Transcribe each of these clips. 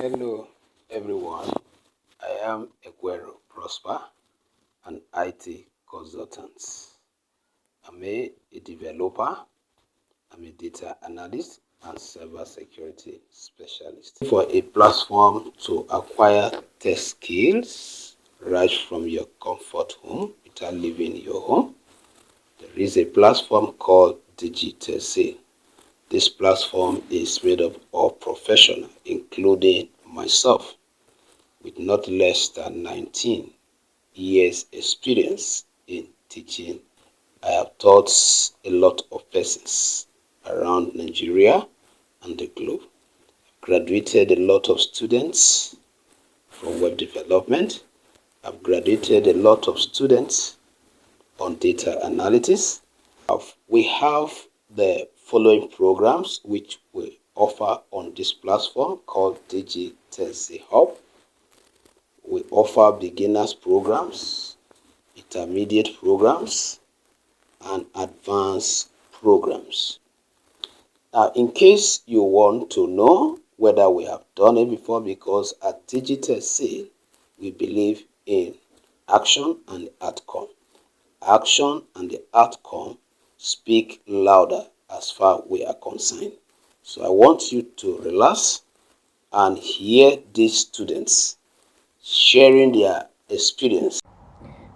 Hello everyone, I am Egwero Prosper, an IT consultant. I'm a developer, I'm a data analyst and cybersecurity specialist. For a platform to acquire tech skills right from your comfort home without leaving your home, there is a platform called Digital. This platform is made up of professionals, including myself, with not less than 19 years experience in teaching. I have taught a lot of persons around Nigeria and the globe. Graduated a lot of students from web development. I've graduated a lot of students on data analytics. We have the following programs which we offer on this platform called Digital Hub. We offer beginners programs, intermediate programs, and advanced programs. Now, in case you want to know whether we have done it before, because at Digital we believe in action and outcome. Action and the outcome speak louder as far as we are concerned. So I want you to relax and hear these students sharing their experience.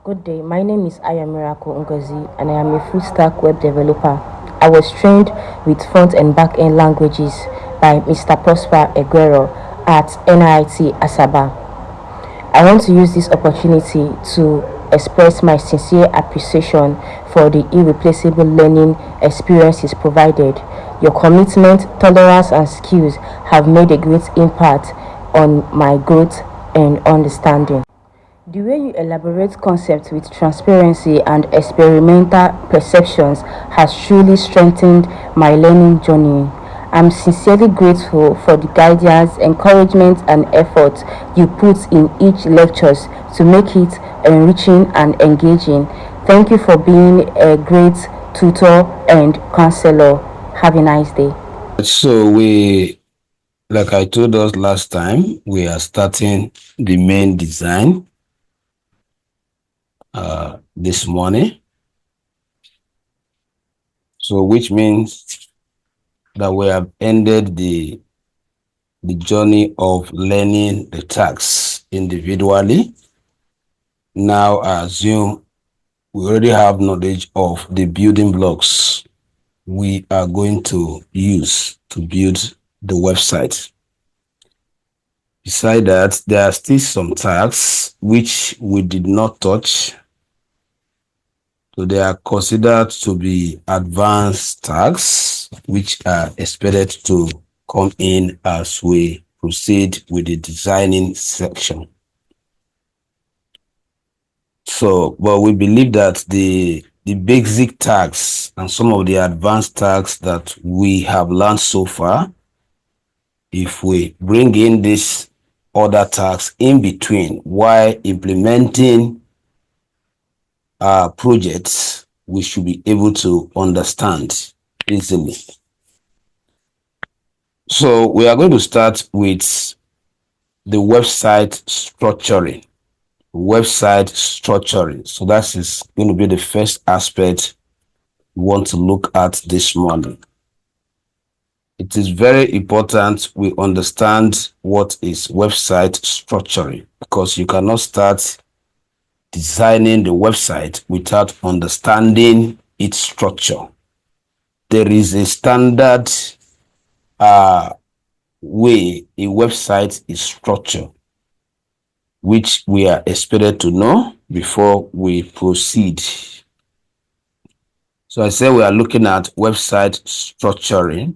Good day, my name is Miracle Ngozi and I am a full stack web developer. I was trained with front and back end languages by Mr. Prosper Egwero at NIT Asaba. I want to use this opportunity to express my sincere appreciation for the irreplaceable learning experiences provided. Your commitment, tolerance, and skills have made a great impact on my growth and understanding. The way you elaborate concepts with transparency and experimental perceptions has truly strengthened my learning journey. I'm sincerely grateful for the guidance, encouragement, and effort you put in each lectures to make it enriching and engaging. Thank you for being a great tutor and counselor. Have a nice day. So like I told us last time, we are starting the main design this morning. So which means that we have ended the journey of learning the tasks individually. Now I assume we already have knowledge of the building blocks we are going to use to build the website. Besides that, there are still some tasks which we did not touch. So they are considered to be advanced tasks, which are expected to come in as we proceed with the designing section. So, but we believe that the basic tasks and some of the advanced tasks that we have learned so far, if we bring in this other tasks in between while implementing projects, we should be able to understand easily. So we are going to start with the website structuring. So that is going to be the first aspect we want to look at this morning. It is very important we understand what is website structuring, because you cannot start designing the website without understanding its structure. There is a standard way a website is structured, which we are expected to know before we proceed. So I say we are looking at website structuring.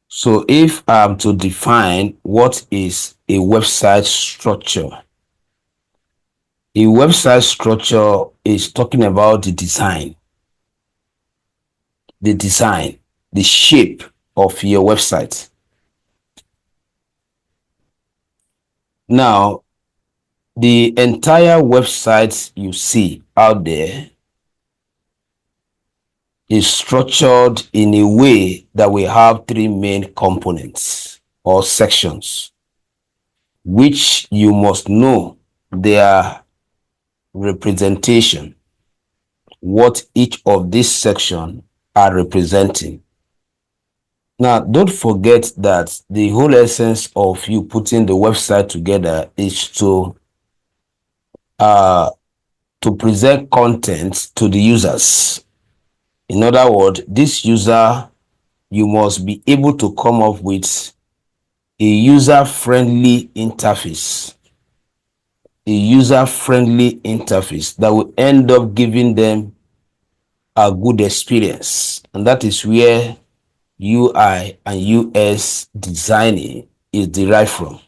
So if I'm to define what is a website structure, a website structure is talking about the design, the shape of your website. Now, the entire website you see out there is structured in a way that we have three main components. or sections, which you must know their representation, what each of these sections are representing. Now, don't forget that the whole essence of you putting the website together is to present content to the users. In other words, this user, you must be able to come up with a user-friendly interface. A user-friendly interface that will end up giving them a good experience. And that is where UI and US designing is derived from.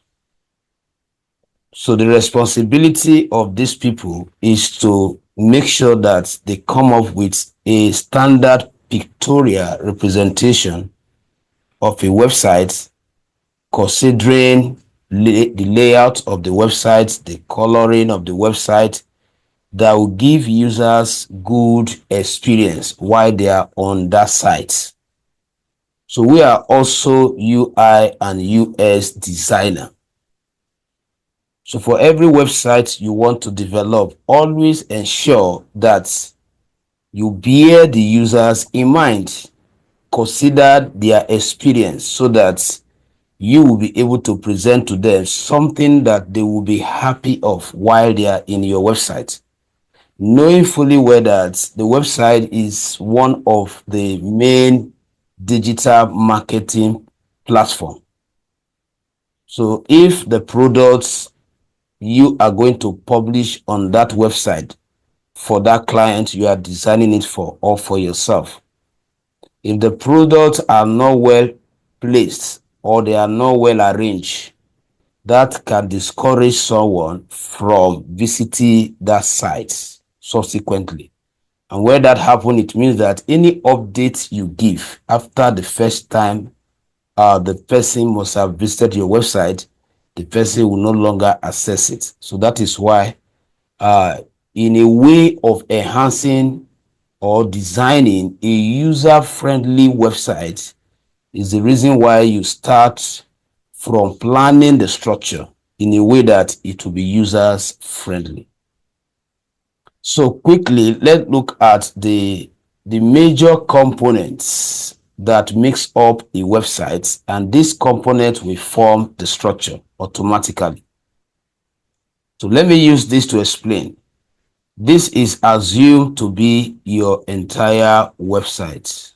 So the responsibility of these people is to make sure that they come up with a standard pictorial representation of a website, considering the layout of the website, the coloring of the website, that will give users good experience while they are on that site. So we are also UI and US designer. So for every website you want to develop, always ensure that you bear the users in mind, consider their experience so that you will be able to present to them something that they will be happy of while they are in your website. Knowing fully well that the website is one of the main digital marketing platform. So if the products you are going to publish on that website for that client you are designing it for or for yourself, if the products are not well placed or they are not well arranged, that can discourage someone from visiting that site subsequently. And when that happens, it means that any update you give after the first time the person must have visited your website, the person will no longer access it. So that is why in a way of enhancing or designing a user-friendly website is the reason why you start from planning the structure in a way that it will be users-friendly. So quickly, let's look at the major components that makes up a website, and this component will form the structure automatically. So let me use this to explain. This is assumed to be your entire website.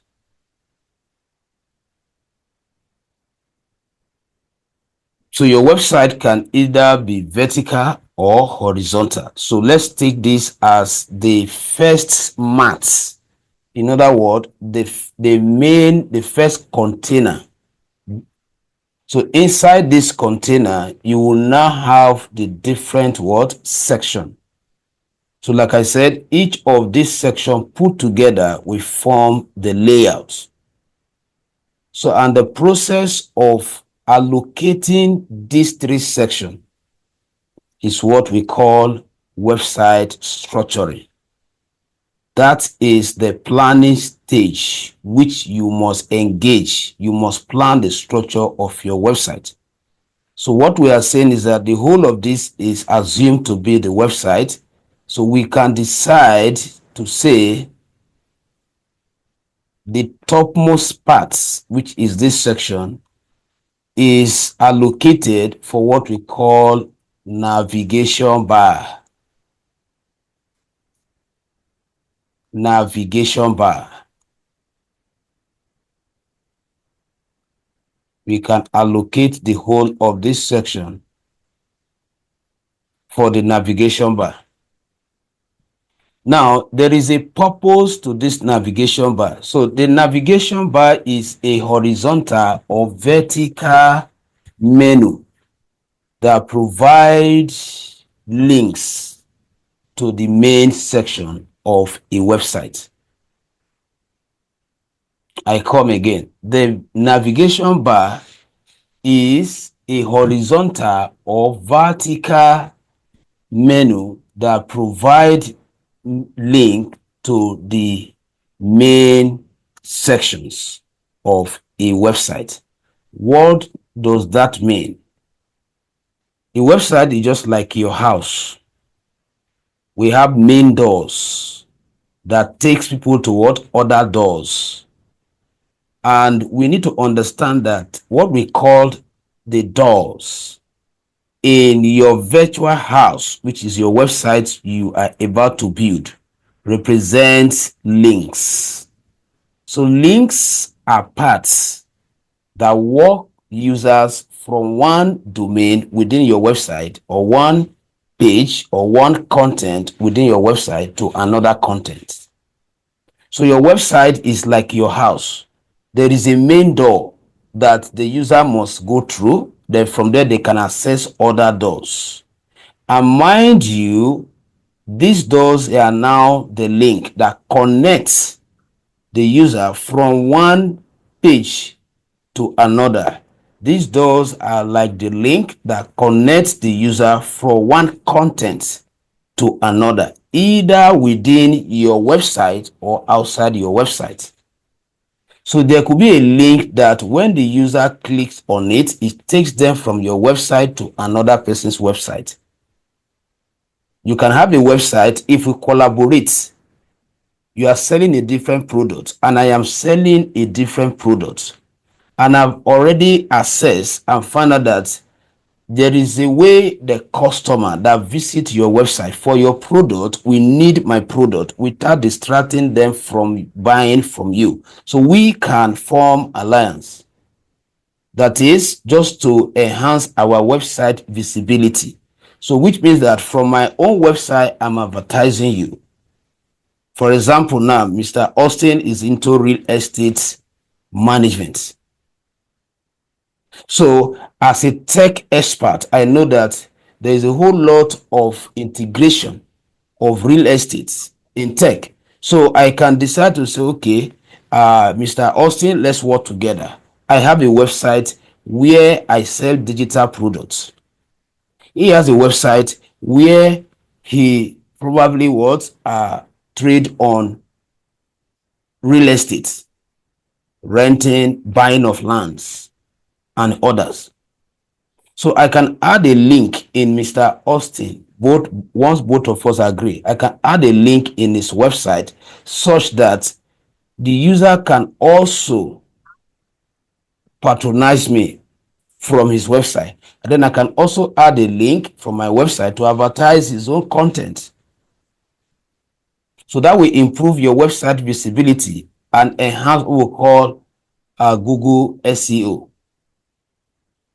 So your website can either be vertical or horizontal. So let's take this as the first mat. In other words, the first container. So inside this container, you will now have the different section. So like I said, each of these sections put together will form the layout. So and the process of allocating these three sections is what we call website structuring. That is the planning stage which you must engage. You must plan the structure of your website. So what we are saying is that the whole of this is assumed to be the website. So we can decide to say the topmost part, which is this section, is allocated for what we call navigation bar. Navigation bar. We can allocate the whole of this section for the navigation bar. Now, there is a purpose to this navigation bar. So the navigation bar is a horizontal or vertical menu that provides links to the main section of a website. I come again. The navigation bar is a horizontal or vertical menu that provides link to the main sections of a website. What does that mean? A website is just like your house. We have main doors that takes people to what other doors. And we need to understand that what we call the doors in your virtual house, which is your website you are about to build, represents links. So links are paths that walk users from one domain within your website or one page or one content within your website to another content. So your website is like your house. There is a main door that the user must go through. Then from there they can access other doors. And mind you, these doors are now the link that connects the user from one page to another. These doors are like the link that connects the user from one content to another, either within your website or outside your website. So there could be a link that when the user clicks on it, it takes them from your website to another person's website. You can have a website. If we collaborate, you are selling a different product and I am selling a different product, and I've already assessed and found out that there is a way the customer that visits your website for your product will need my product without distracting them from buying from you. So we can form alliance. That is just to enhance our website visibility. So which means that from my own website, I'm advertising you. For example, now Mr. Austin is into real estate management. So as a tech expert, I know that there is a whole lot of integration of real estate in tech. So I can decide to say, okay, Mr. Austin, let's work together. I have a website where I sell digital products. He has a website where he probably would trade on real estate, renting, buying of lands, and others. So I can add a link in Mr. Austin. Once both of us agree, I can add a link in his website such that the user can also patronize me from his website. And then I can also add a link from my website to advertise his own content. So that will improve your website visibility and enhance what we call Google SEO.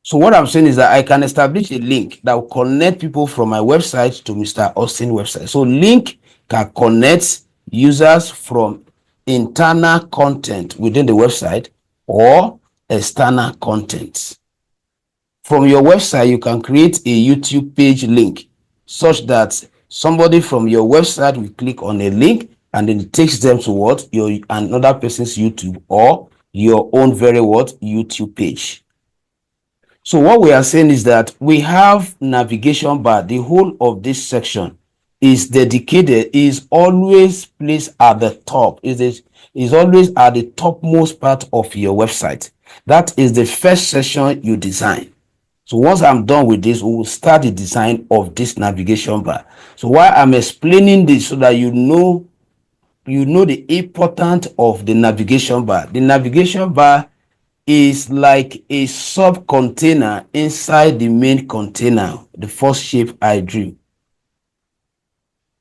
So what I'm saying is that I can establish a link that will connect people from my website to Mr. Austin website. So link can connect users from internal content within the website or external content. From your website, you can create a YouTube page link such that somebody from your website will click on a link and then it takes them to what your another person's YouTube or your own very what YouTube page. So what we are saying is that we have navigation bar. The whole of this section is dedicated, is always placed at the top, is always at the topmost part of your website. That is the first section you design. So once I'm done with this, we will start the design of this navigation bar. So while I'm explaining this so that you know the importance of the navigation bar. The navigation bar is like a sub container inside the main container, the first shape I drew,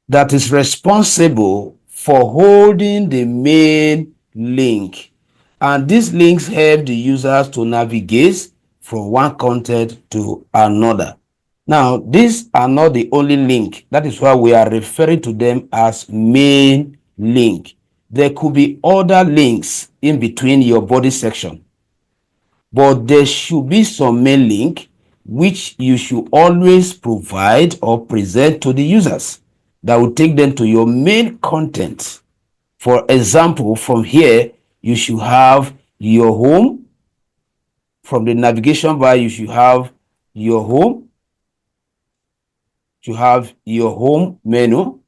that is responsible for holding the main link. And these links help the users to navigate from one content to another. Now, these are not the only link. That is why we are referring to them as main link. There could be other links in between your body section, but there should be some main link which you should always provide or present to the users that will take them to your main content. For example, from here, you should have your home. From the navigation bar, you should have your home. You have your home menu.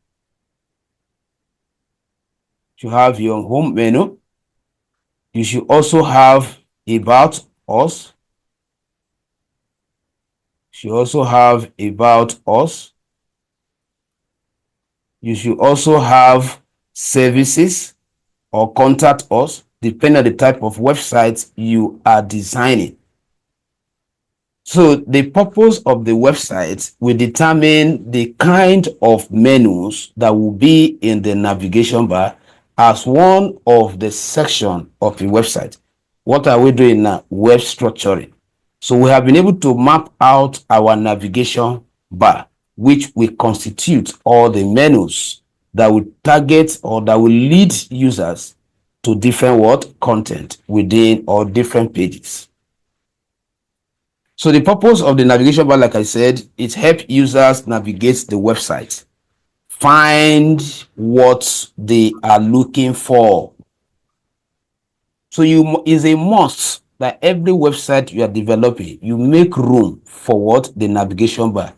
You have your home menu. You should also have about us. should also have about us. You should also have services or contact us, depending on the type of website you are designing. So the purpose of the website will determine the kind of menus that will be in the navigation bar as one of the section of the website. What are we doing now? Web structuring. So we have been able to map out our navigation bar, which will constitute all the menus that will target or that will lead users to different what content within or different pages. So the purpose of the navigation bar, like I said, it helps users navigate the website, find what they are looking for. So is a must that every website you are developing, you make room for what? The navigation bar.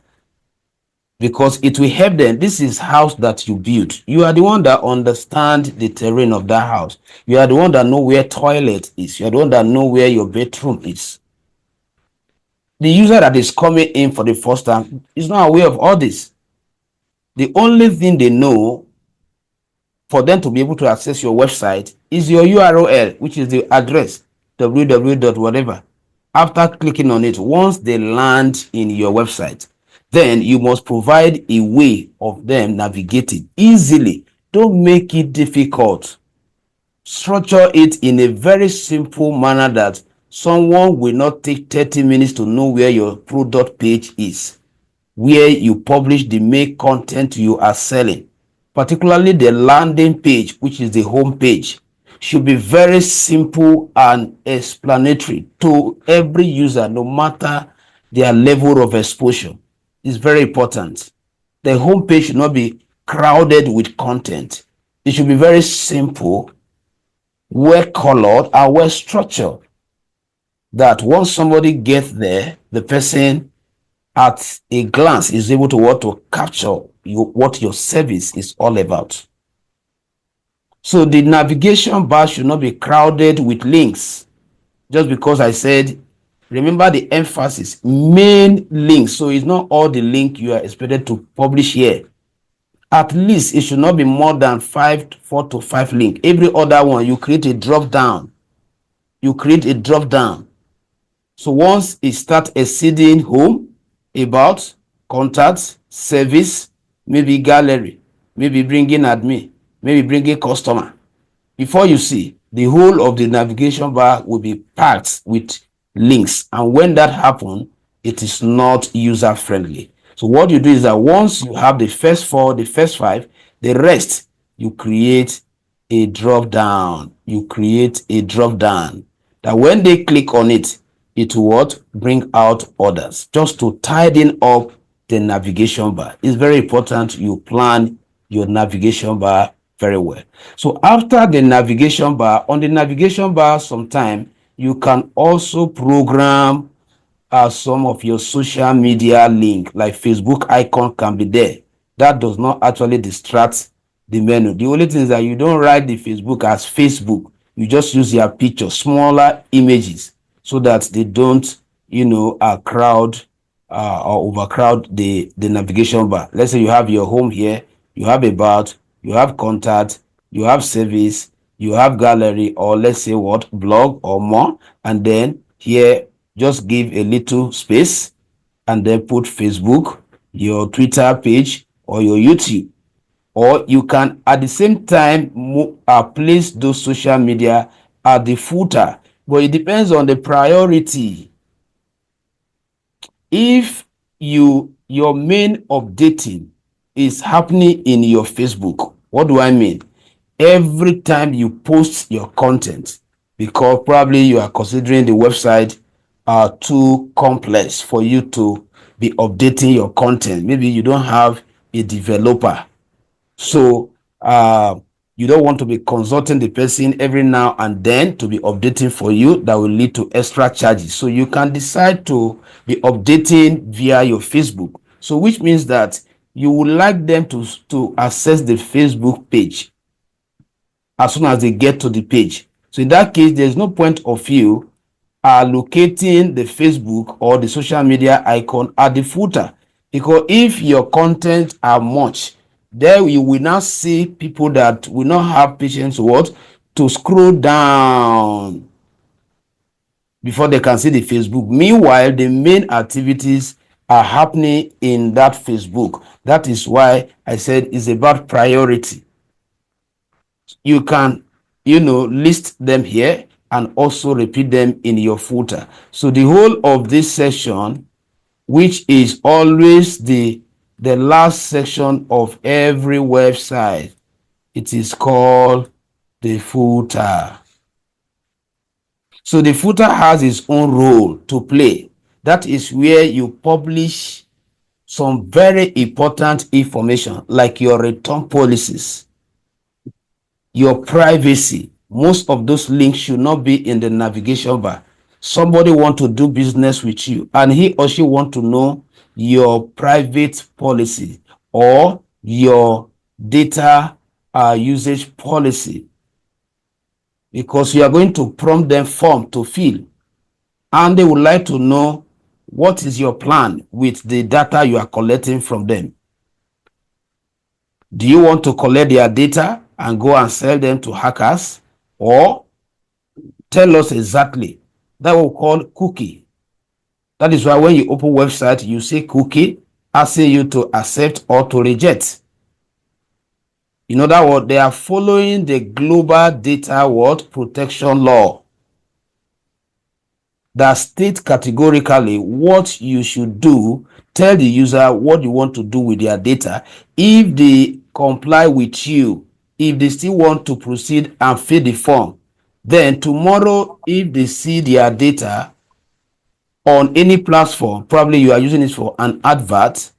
Because it will help them. This is house that you build. You are the one that understand the terrain of that house. You are the one that know where toilet is. You are the one that know where your bedroom is. The user that is coming in for the first time is not aware of all this. The only thing they know for them to be able to access your website is your URL, which is the address, www. whatever. After clicking on it, once they land in your website, then you must provide a way of them navigating easily. Don't make it difficult. Structure it in a very simple manner that someone will not take 30 minutes to know where your product page is, where you publish the main content you are selling. Particularly the landing page, which is the home page, should be very simple and explanatory to every user, no matter their level of exposure. It's very important. The home page should not be crowded with content. It should be very simple, well colored, and well structured. That once somebody gets there, the person at a glance is able to what to capture what your service is all about. So the navigation bar should not be crowded with links. Just because I said, remember the emphasis, main links. So it's not all the link you are expected to publish here. At least it should not be more than 4 to 5 links. Every other one, you create a drop down. You create a drop down. So once it starts exceeding home, about, contact, service, maybe gallery, maybe bringing admin, maybe bringing customer, before you see, the whole of the navigation bar will be packed with links. And when that happens, it is not user friendly. So what you do is that once you have the first 4, the first 5, the rest, you create a drop down. You create a drop down that when they click on it, it will what? Bring out others, just to tidy up the navigation bar. It's very important you plan your navigation bar very well. So after the navigation bar, on the navigation bar, sometime you can also program some of your social media link, like Facebook icon can be there. That does not actually distract the menu. The only thing is that you don't write the Facebook as Facebook. You just use your picture, smaller images, so that they don't, crowd or overcrowd the navigation bar. Let's say you have your home here, you have about, you have contact, you have service, you have gallery, or let's say what, blog or more, and then here just give a little space and then put Facebook, your Twitter page, or your YouTube. Or you can at the same time place those social media at the footer, but it depends on the priority. If your main updating is happening in your Facebook, what do I mean? Every time you post your content, because probably you are considering the website too complex for you to be updating your content. Maybe you don't have a developer, so you don't want to be consulting the person every now and then to be updating for you. That will lead to extra charges. So you can decide to be updating via your Facebook. So which means that you would like them to access the Facebook page as soon as they get to the page. So in that case, there's no point of you are locating the Facebook or the social media icon at the footer, because if your content are much, then you will now see people that will not have patience to scroll down before they can see the Facebook. Meanwhile, the main activities are happening in that Facebook. That is why I said it's about priority. You can, list them here and also repeat them in your footer. So the whole of this section, which is always the last section of every website, it is called the footer. So the footer has its own role to play. That is where you publish some very important information like your return policies, your privacy. Most of those links should not be in the navigation bar. Somebody want to do business with you and he or she want to know your private policy or your data usage policy, because you are going to prompt them form to fill, and they would like to know what is your plan with the data you are collecting from them. Do you want to collect their data and go and sell them to hackers, or tell us exactly? That we call cookie. That is why when you open website, you say cookie, asking you to accept or to reject. In other words, they are following the global data protection law that states categorically what you should do. Tell the user what you want to do with their data. If they comply with you, if they still want to proceed and fill the form, then tomorrow if they see their data on any platform, probably you are using it for an advert,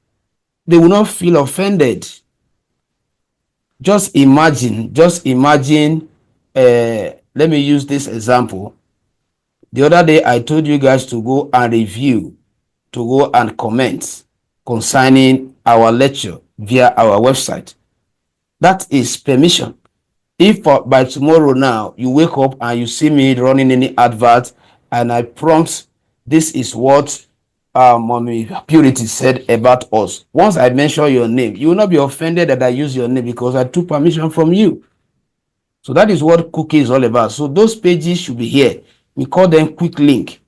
they will not feel offended. Just imagine, let me use this example. The other day I told you guys to go and review, to go and comment concerning our lecture via our website. That is permission. If by tomorrow now you wake up and you see me running any advert and I prompt, this is what Mommy Purity said about us. Once I mention your name, you will not be offended that I use your name because I took permission from you. So that is what cookie is all about. So those pages should be here. We call them quick link.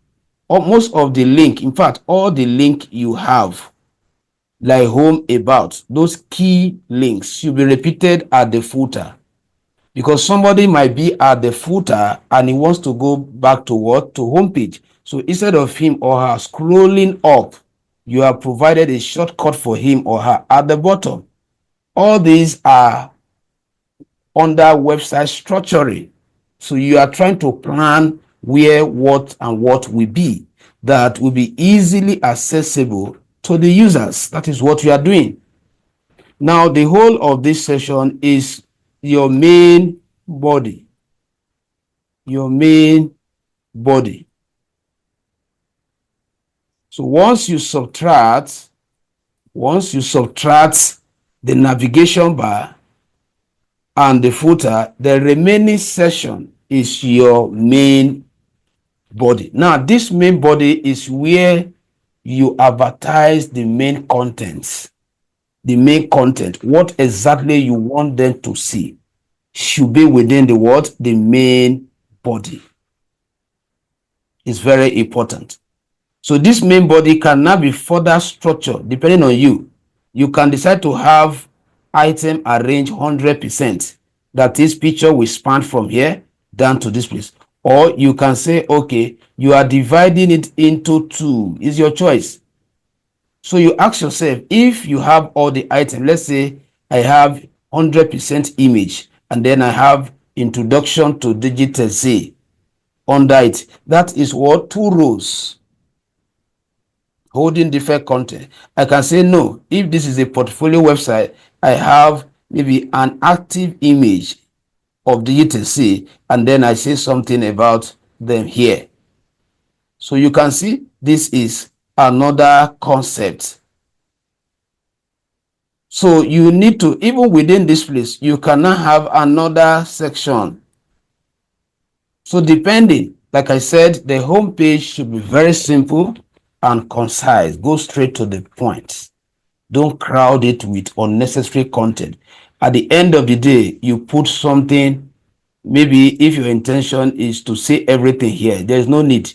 Or most of the link, in fact, all the link you have, like home, about, those key links should be repeated at the footer. Because somebody might be at the footer and he wants to go back to what? To homepage. So instead of him or her scrolling up, you have provided a shortcut for him or her at the bottom. All these are under website structuring. So you are trying to plan where, what, and what will be that will be easily accessible to the users. That is what you are doing. Now, the whole of this session is your main body. Your main body. So once you subtract the navigation bar and the footer, the remaining section is your main body. Now, this main body is where you advertise the main contents. The main content, what exactly you want them to see, should be within the main body. It's very important. So this main body can now be further structured depending on you. You can decide to have item arranged 100%. That is, picture will span from here down to this place. Or you can say, okay, you are dividing it into two. It's your choice. So you ask yourself, if you have all the items, let's say I have 100% image, and then I have introduction to digital Z under it. That is what? Two rows holding different content. I can say, no, if this is a portfolio website, I have maybe an active image of digital C, and then I say something about them here. So you can see this is another concept. So you need to, even within this place, you cannot have another section. So depending Like I said, the home page should be very simple and concise. Go straight to the point. Don't crowd it with unnecessary content. At the end of the day, you put something. Maybe if your intention is to say everything here, there's no need.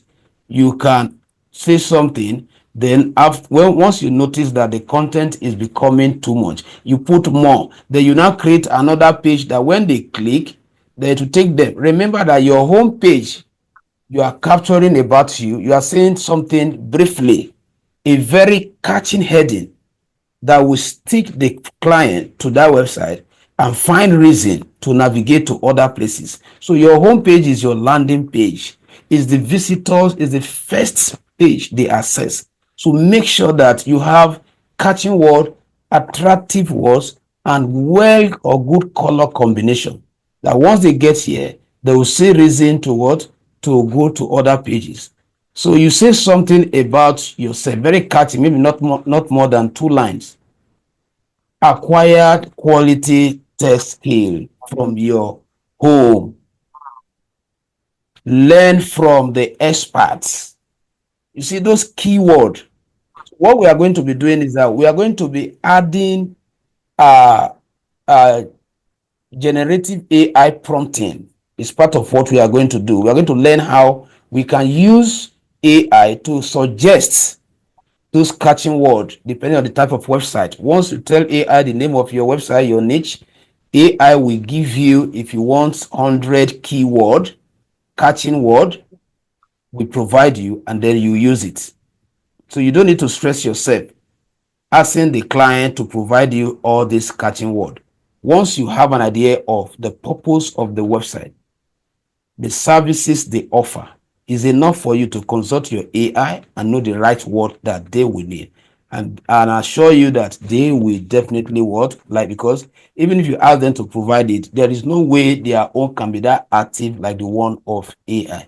You can say something, then once you notice that the content is becoming too much, you put more. Then you now create another page that when they click, then to take them. Remember that your home page, you are capturing about you. You are saying something briefly, a very catching heading that will stick the client to that website and find reason to navigate to other places. So your home page is your landing page. Is the visitors, is the first page they access. So make sure that you have catching word, attractive words, and well or good color combination. That once they get here, they will see reason to what? To go to other pages. So you say something about yourself, very catchy, maybe not more than 2 lines. Acquired quality test skill from your home. Learn from the experts. You see those keywords. What we are going to be doing is that we are going to be adding uh, uh, generative AI prompting. It's part of what we are going to do. We are going to learn how we can use AI to suggest those catching words depending on the type of website. Once you tell AI the name of your website, your niche, AI will give you, if you want 100 keyword catching word, we provide you and then you use it. So you don't need to stress yourself asking the client to provide you all this catching word. Once you have an idea of the purpose of the website, the services they offer, is enough for you to consult your AI and know the right word that they will need. And I assure you that they will definitely what, like, because even if you ask them to provide it, there is no way their own can be that active like the one of AI.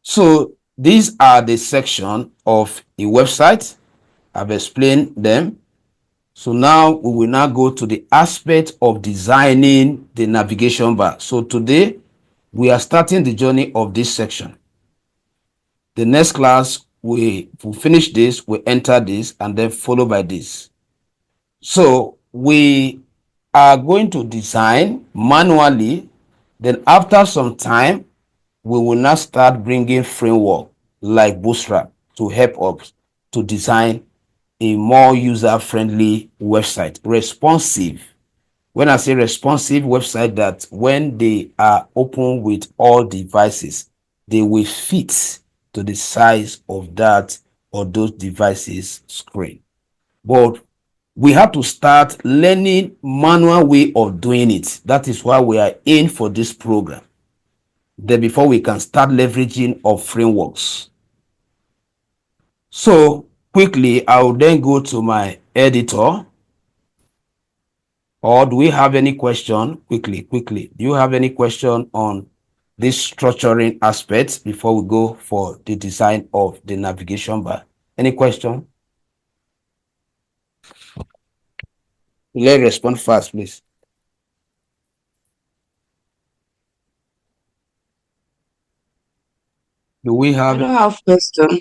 So these are the section of a website. I've explained them. So now we will now go to the aspect of designing the navigation bar. So today we are starting the journey of this section. The next class we will finish this, we enter this, and then follow by this. So we are going to design manually. Then after some time, we will now start bringing framework like Bootstrap to help us to design a more user-friendly website, responsive. When I say responsive website, that when they are open with all devices, they will fit to the size of that or those devices screen. But we have to start learning manual way of doing it. That is why we are in for this program. Then before we can start leveraging of frameworks. So quickly, I will then go to my editor. Or do we have any question? Quickly. Do you have any question on this structuring aspects before we go for the design of the navigation bar? Any question? Let's respond fast, please. Do we I have? don't have question.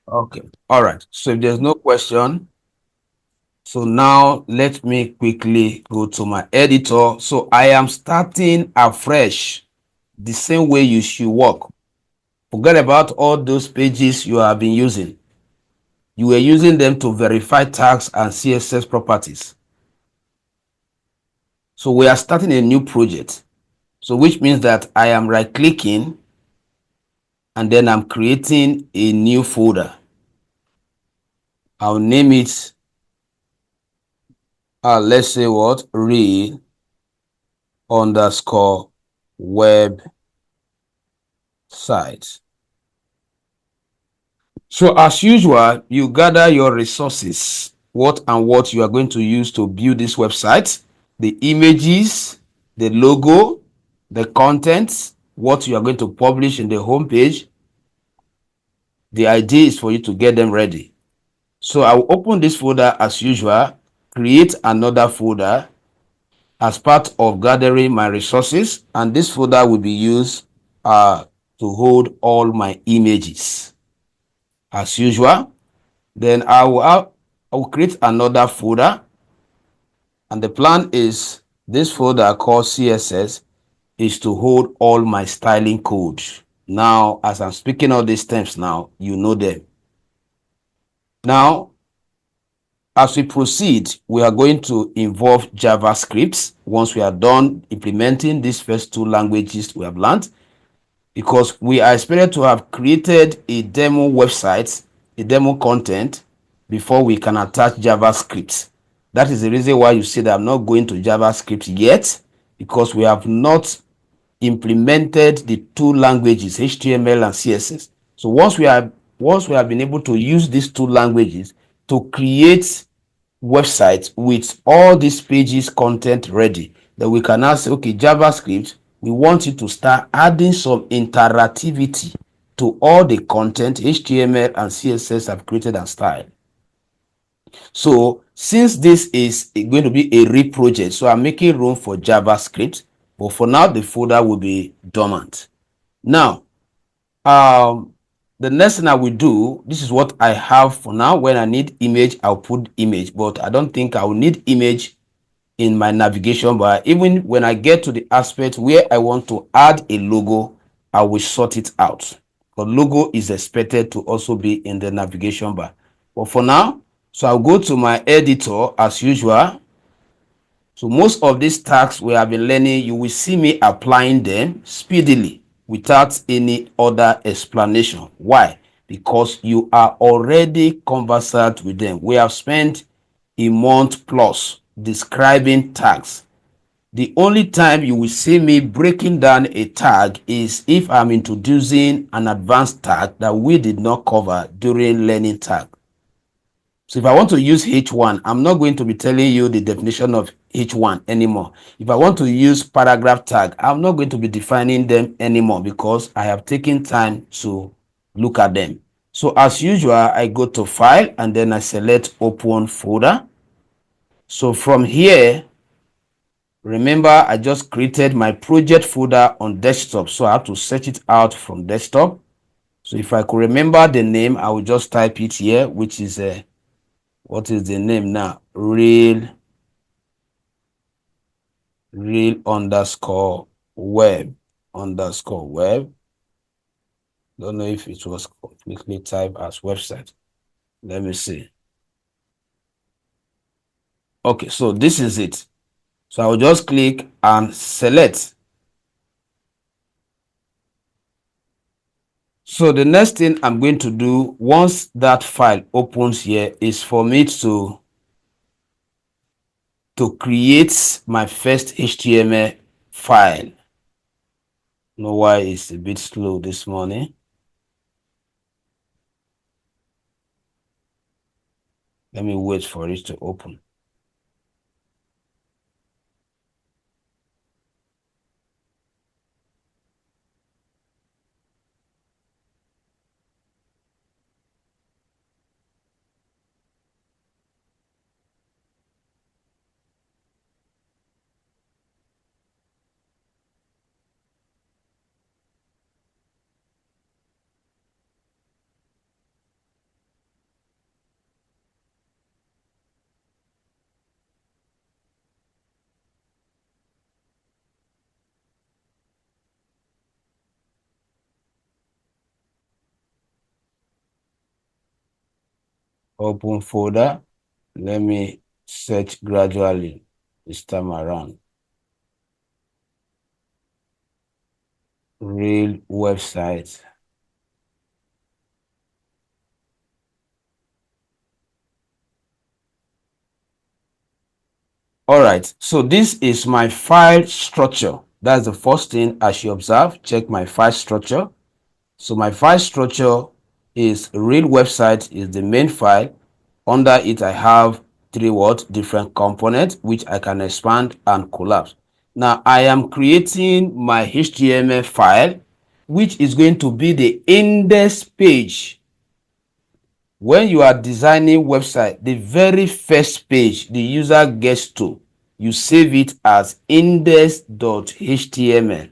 Okay. All right. So if there's no question, so now let me quickly go to my editor. So I am starting afresh, the same way you should work. Forget about all those pages you have been using. You were using them to verify tags and CSS properties. So we are starting a new project. So which means that I am right clicking and then I'm creating a new folder. I'll name it, let's say what, read underscore web site. So as usual, you gather your resources, what you are going to use to build this website, the images, the logo, the contents, what you are going to publish in the homepage. The idea is for you to get them ready. So I will open this folder as usual, create another folder, as part of gathering my resources, and this folder will be used to hold all my images as usual. Then I will create another folder, and the plan is this folder called CSS is to hold all my styling code. Now, as I'm speaking all these terms now, you know them. Now, as we proceed, we are going to involve JavaScript once we are done implementing these first two languages we have learned, because we are expected to have created a demo website, a demo content, before we can attach JavaScript. That is the reason why you see that I'm not going to JavaScript yet, because we have not implemented the two languages, HTML and CSS. So once we have been able to use these two languages to create websites with all these pages content ready, then we can now say, okay, JavaScript, we want you to start adding some interactivity to all the content HTML and CSS have created and styled. So since this is going to be a real project, so I'm making room for JavaScript, but for now the folder will be dormant. Now, the next thing I will do, this is what I have for now. When I need image, I'll put image, but I don't think I will need image in my navigation bar. Even when I get to the aspect where I want to add a logo, I will sort it out. The logo is expected to also be in the navigation bar. But for now, so I'll go to my editor as usual. So most of these tasks we have been learning, you will see me applying them speedily without any other explanation. Why? Because you are already conversant with them. We have spent a month plus describing tags. The only time you will see me breaking down a tag is if I'm introducing an advanced tag that we did not cover during learning tag. So if I want to use H1, I'm not going to be telling you the definition of H1 anymore. If I want to use paragraph tag, I'm not going to be defining them anymore because I have taken time to look at them. So as usual, I go to File and then I select Open Folder. So from here, remember I just created my project folder on desktop, so I have to search it out from desktop. So if I could remember the name, I will just type it here, which is what is the name now? Real underscore web. Don't know if it was completely typed as website. Let me see. Okay, so this is it. So I will just click and select. So the next thing I'm going to do once that file opens here is for me to create my first HTML file. Know why it's a bit slow this morning. Let me wait for it to open. Open folder. Let me search gradually this time around. Real website. All right, so this is my file structure. That's the first thing I should observe. Check my file structure. So my file structure is real website is the main file. Under it, I have three different components, which I can expand and collapse. Now I am creating my HTML file, which is going to be the index page. When you are designing website, the very first page the user gets to you save it as index.html.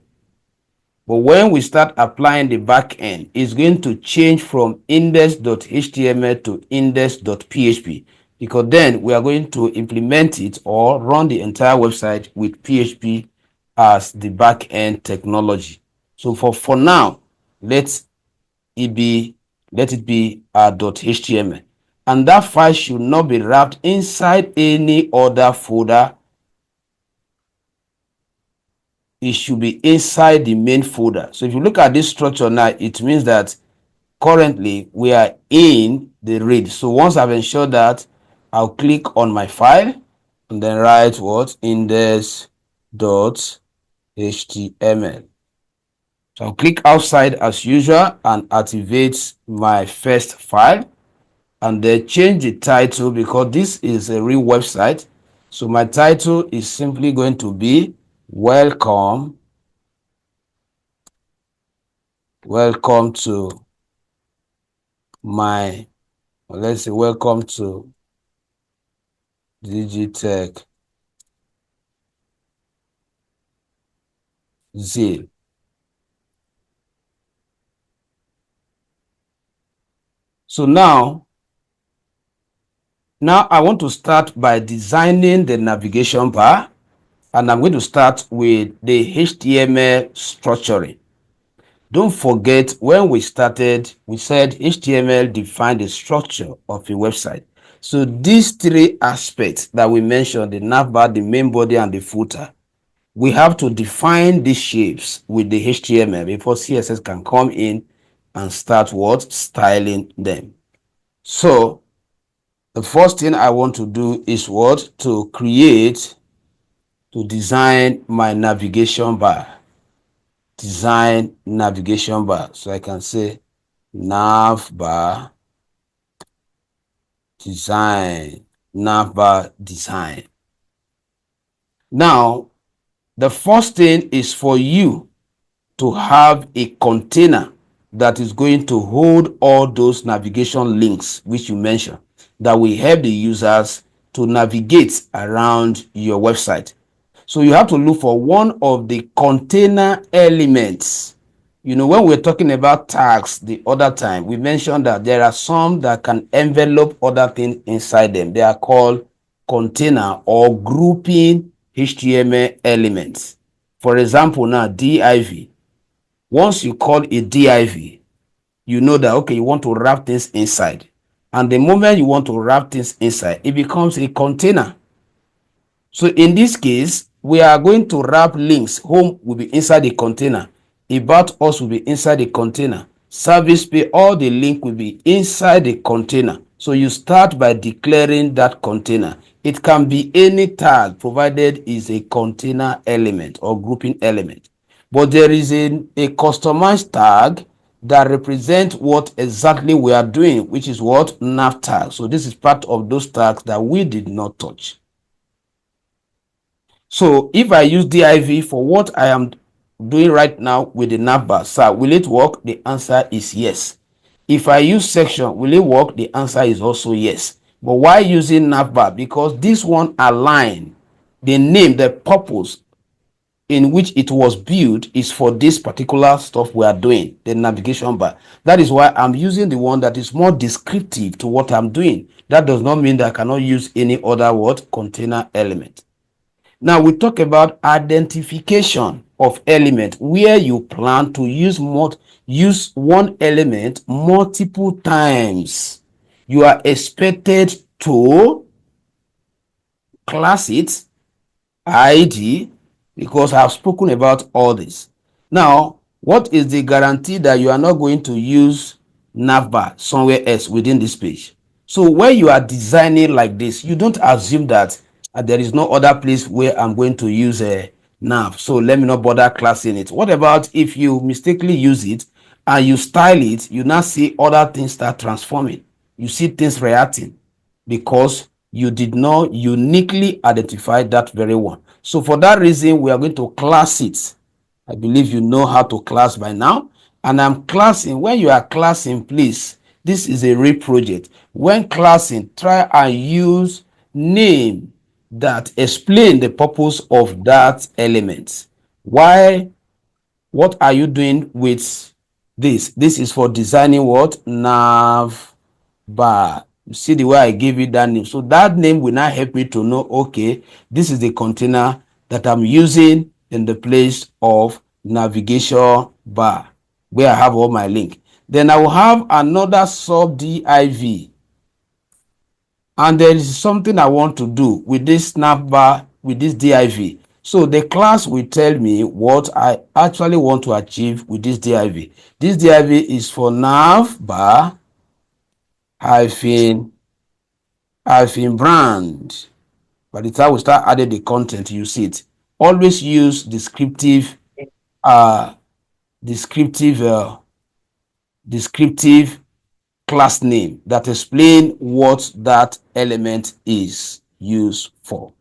But when we start applying the back end, it's going to change from index.html to index.php, because then we are going to implement it or run the entire website with PHP as the back end technology. So for now, let it be .html, and that file should not be wrapped inside any other folder. It should be inside the main folder. So if you look at this structure now, it means that currently we are in the read. So once I've ensured that, I'll click on my file and then write what? Index.html. So I'll click outside as usual and activate my first file, and then change the title, because this is a real website. So my title is simply going to be welcome to my, let's say, welcome to Digitech Zeal. So now I want to start by designing the navigation bar, and I'm going to start with the HTML structuring. Don't forget, when we started, we said HTML defined the structure of a website. So these three aspects that we mentioned, the navbar, the main body, and the footer, we have to define these shapes with the HTML before CSS can come in and start what? Styling them. So the first thing I want to do is what? To design my navigation bar. Design navigation bar. So I can say navbar design, navbar design. Now, the first thing is for you to have a container that is going to hold all those navigation links which you mentioned, that will help the users to navigate around your website. So you have to look for one of the container elements. When we're talking about tags the other time, we mentioned that there are some that can envelope other things inside them. They are called container or grouping HTML elements. For example, now div. Once you call a div, you know that, okay, you want to wrap things inside. And the moment you want to wrap things inside, it becomes a container. So in this case, we are going to wrap links. Home will be inside the container. About us will be inside the container. Service pay, all the link will be inside the container. So you start by declaring that container. It can be any tag, provided is a container element or grouping element. But there is a customized tag that represents what exactly we are doing, which is what? Nav tag. So this is part of those tags that we did not touch. So if I use div for what I am doing right now with the navbar, sir, will it work? The answer is yes. If I use section, will it work? The answer is also yes. But why using navbar? Because this one align the name, the purpose in which it was built is for this particular stuff we are doing, the navigation bar. That is why I'm using the one that is more descriptive to what I'm doing. That does not mean that I cannot use any other word container element. Now we talk about identification of element, where you plan to use one element multiple times. You are expected to class it ID, because I've spoken about all this. Now, what is the guarantee that you are not going to use navbar somewhere else within this page? So when you are designing like this, you don't assume that there is no other place where I'm going to use a nav, so let me not bother classing it. What about if you mistakenly use it and you style it, you now see other things start transforming, you see things reacting, because you did not uniquely identify that very one. So for that reason, we are going to class it. I believe you know how to class by now. And I'm classing. When you are classing, please, this is a real project. When classing, try and use name that explain the purpose of that element. Why? What are you doing with this? This is for designing what? Navbar. You see the way I gave it that name. So that name will now help me to know, okay, this is the container that I'm using in the place of navigation bar, where I have all my link. Then I will have another sub div. And there is something I want to do with this Navbar, with this div. So the class will tell me what I actually want to achieve with this div. This div is for navbar hyphen brand. By the time we start adding the content, you see it. Always use descriptive class name that explain what that element is used for.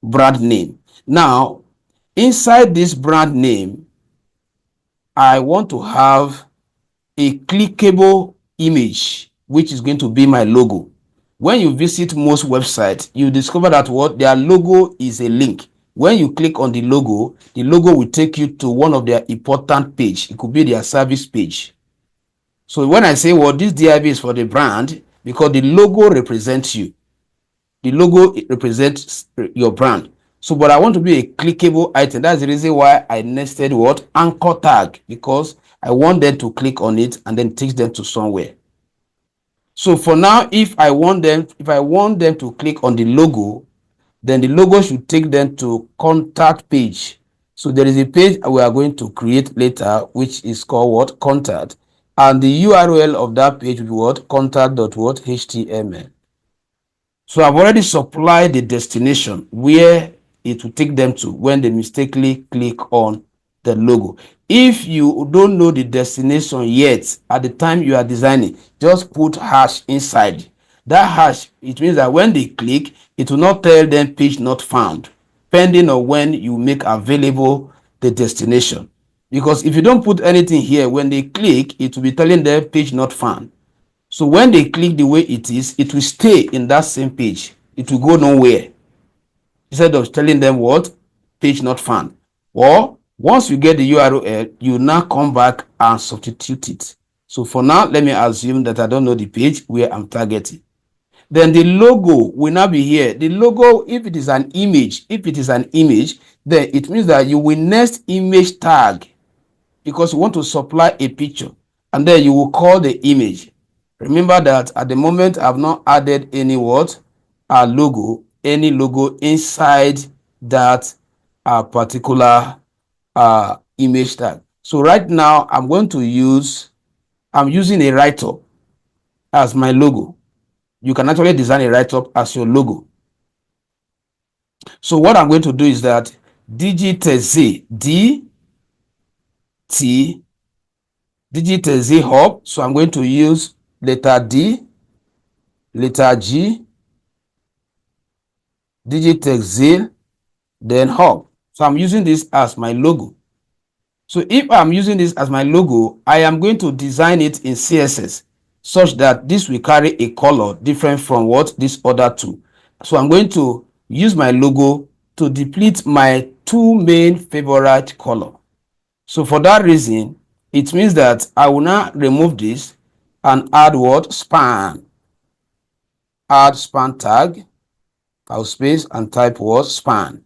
Brand name. Now, inside this brand name, I want to have a clickable image, which is going to be my logo. When you visit most websites, you discover that what their logo is a link. When you click on the logo will take you to one of their important page. It could be their service page. So when I say, well, this div is for the brand, because the logo represents you. The logo represents your brand. So, but I want to be a clickable item. That's the reason why I nested what? Anchor tag, because I want them to click on it and then takes them to somewhere. So for now, if I want them to click on the logo, then the logo should take them to contact page. So there is a page we are going to create later, which is called what? Contact. And the URL of that page will be what? Contact.html. So I've already supplied the destination where it will take them to when they mistakenly click on the logo. If you don't know the destination yet, at the time you are designing, just put hash inside. That hash, it means that when they click, it will not tell them page not found, pending on when you make available the destination. Because if you don't put anything here, when they click, it will be telling them page not found. So when they click the way it is, it will stay in that same page. It will go nowhere. Instead of telling them what? Page not found. Or once you get the URL, you now come back and substitute it. So for now, let me assume that I don't know the page where I'm targeting. Then the logo will now be here. The logo, if it is an image, then it means that you will nest image tag, because you want to supply a picture, and then you will call the image. Remember that at the moment I've not added any logo inside that particular image tag. So right now I'm using a write-up as my logo. You can actually design a write-up as your logo. So what I'm going to do is that digitz hub. So I'm going to use letter D, letter G, digitz, then hub. So I'm using this as my logo. So if I'm using this as my logo, I am going to design it in CSS such that this will carry a color different from what this other two. So I'm going to use my logo to deplete my two main favorite color. So for that reason, it means that I will now remove this and add what? Span. Add span tag. I'll space and type what? Span.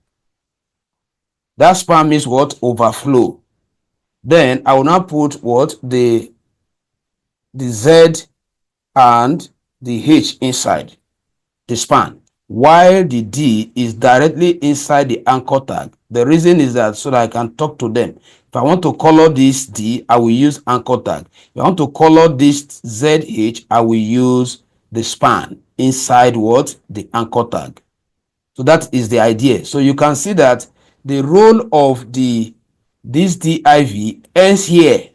That span means what? Overflow. Then I will now put what? The Z and the H inside the span, while the D is directly inside the anchor tag. The reason is that so that I can talk to them. If I want to color this D, I will use anchor tag. If I want to color this ZH, I will use the span inside what? The anchor tag. So that is the idea. So you can see that the role of this div ends here.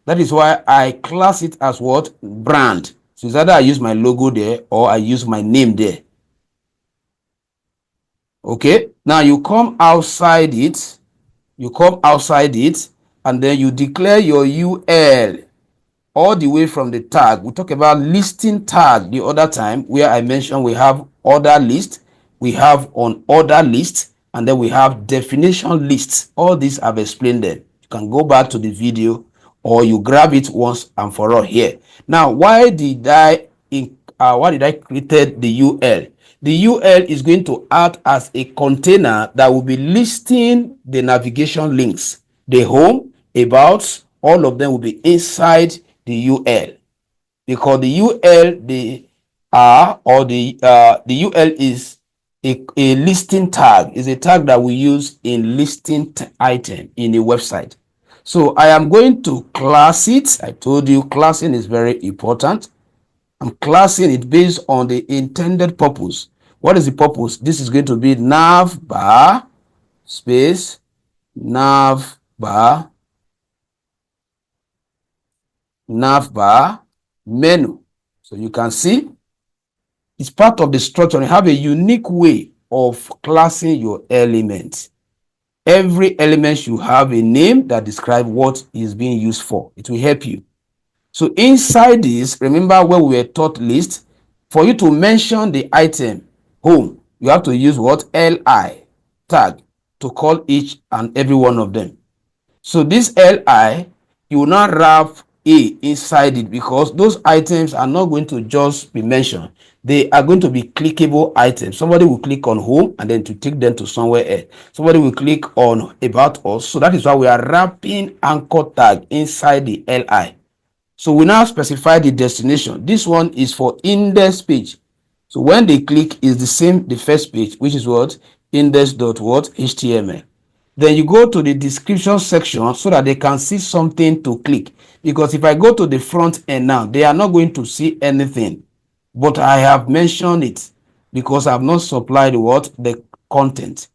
That is why I class it as what? Brand. So it's either I use my logo there or I use my name there. Okay, now you come outside it, and then you declare your UL all the way from the tag. We talk about listing tag the other time, where I mentioned we have order list, we have on order list, and then we have definition lists. All these I've explained them. You can go back to the video or you grab it once and for all here. Now, why did I created the UL? The UL is going to act as a container that will be listing the navigation links. The home, about, all of them will be inside the UL, because the UL, the UL is a listing tag, is a tag that we use in listing item in a website. So I am going to class it. I told you classing is very important. I'm classing it based on the intended purpose. What is the purpose? This is going to be navbar space navbar menu. So you can see it's part of the structure. You have a unique way of classing your elements. Every element should have a name that describes what is being used for. It will help you. So inside this, remember when we were taught list, for you to mention the item home, you have to use what? Li tag to call each and every one of them. So this Li, you will not wrap A inside it, because those items are not going to just be mentioned. They are going to be clickable items. Somebody will click on home and then to take them to somewhere else. Somebody will click on about us. So that is why we are wrapping anchor tag inside the Li. So we now specify the destination. This one is for index page. So when they click, is the same, the first page, which is what? Index.html. Then you go to the description section so that they can see something to click. Because if I go to the front end now, they are not going to see anything. But I have mentioned it because I have not supplied what? The content.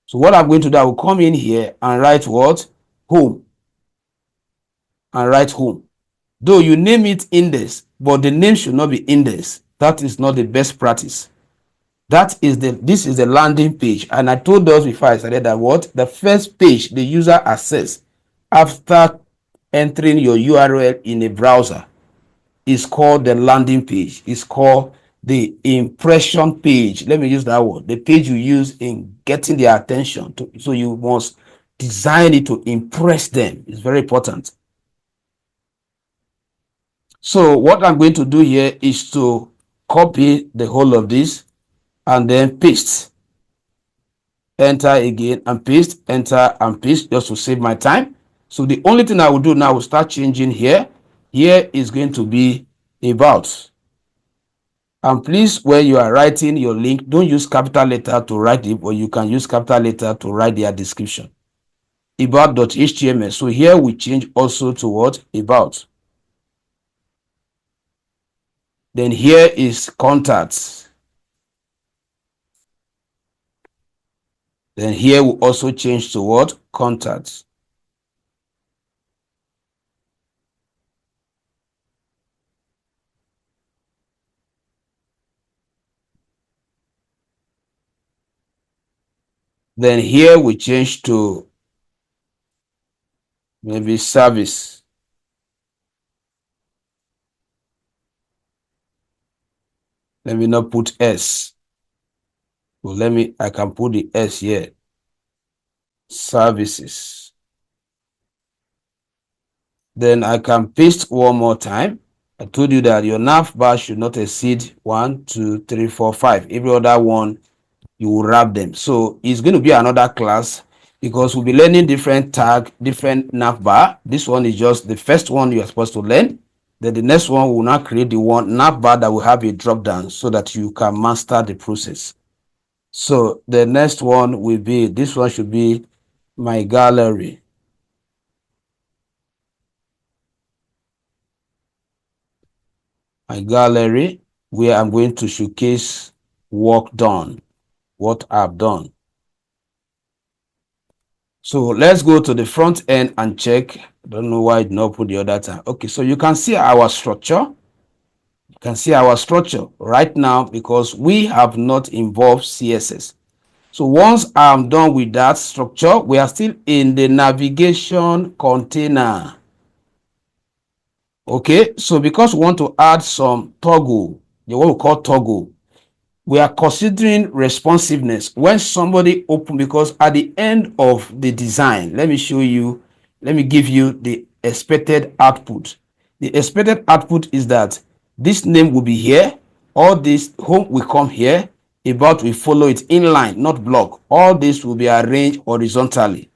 So what I'm going to do, I will come in here and write what? Home. And write home. Though you name it index, but the name should not be index. That is not the best practice. This is the landing page. And I told us before I started that what? The first page the user access after entering your URL in a browser is called the landing page. It's called the impression page. Let me use that word. The page you use in getting their attention. So you must design it to impress them. It's very important. So what I'm going to do here is to copy the whole of this and then paste. Enter again and paste, enter and paste, just to save my time. So the only thing I will do now, will start changing here. Here is going to be about. And please, when you are writing your link, don't use capital letter to write it, or you can use capital letter to write their description. About.html. So here we change also to what? About. Then here is contacts. Then here we also change to what? Contacts. Then here we change to maybe service. Let me not put S. Well, I can put the S here. Services. Then I can paste one more time. I told you that your navbar should not exceed 1, 2, 3, 4, 5. Every other one, you will wrap them. So it's going to be another class, because we'll be learning different tag, different navbar. This one is just the first one you are supposed to learn. Then the next one will now create the one navbar that will have a drop down so that you can master the process. So the next one will be, this one should be my gallery. My gallery, where I'm going to showcase work done, what I've done. So let's go to the front end and check. I don't know why I did not put the other time. Okay, so you can see our structure. You can see our structure right now because we have not involved CSS. So once I'm done with that structure, we are still in the navigation container. Okay, so because we want to add some toggle, the what we call toggle, We are considering responsiveness when somebody open, because at the end of the design, let me give you the expected output. The expected output is that this name will be here, all this home will come here, about will follow it in line, not block. All this will be arranged horizontally.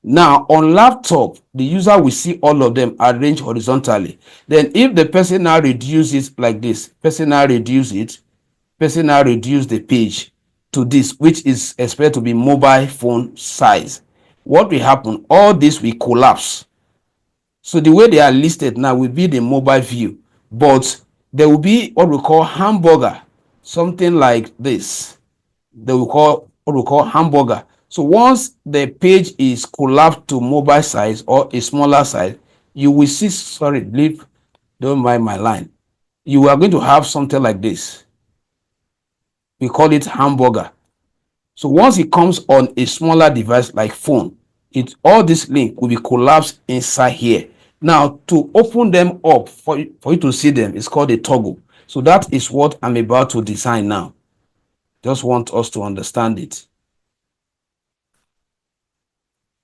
Now on laptop, the user will see all of them arranged horizontally. Then if the person now reduce it like this, person now reduce the page to this, which is expected to be mobile phone size. What will happen? All this will collapse. So the way they are listed now will be the mobile view, but there will be what we call hamburger, something like this. They will call what we call hamburger. So once the page is collapsed to mobile size or a smaller size, you will see, sorry, leave, don't mind my line. You are going to have something like this. We call it hamburger. So once it comes on a smaller device like phone, all this link will be collapsed inside here. Now to open them up for you to see them, it's called a toggle. So that is what I'm about to design now. Just want us to understand it.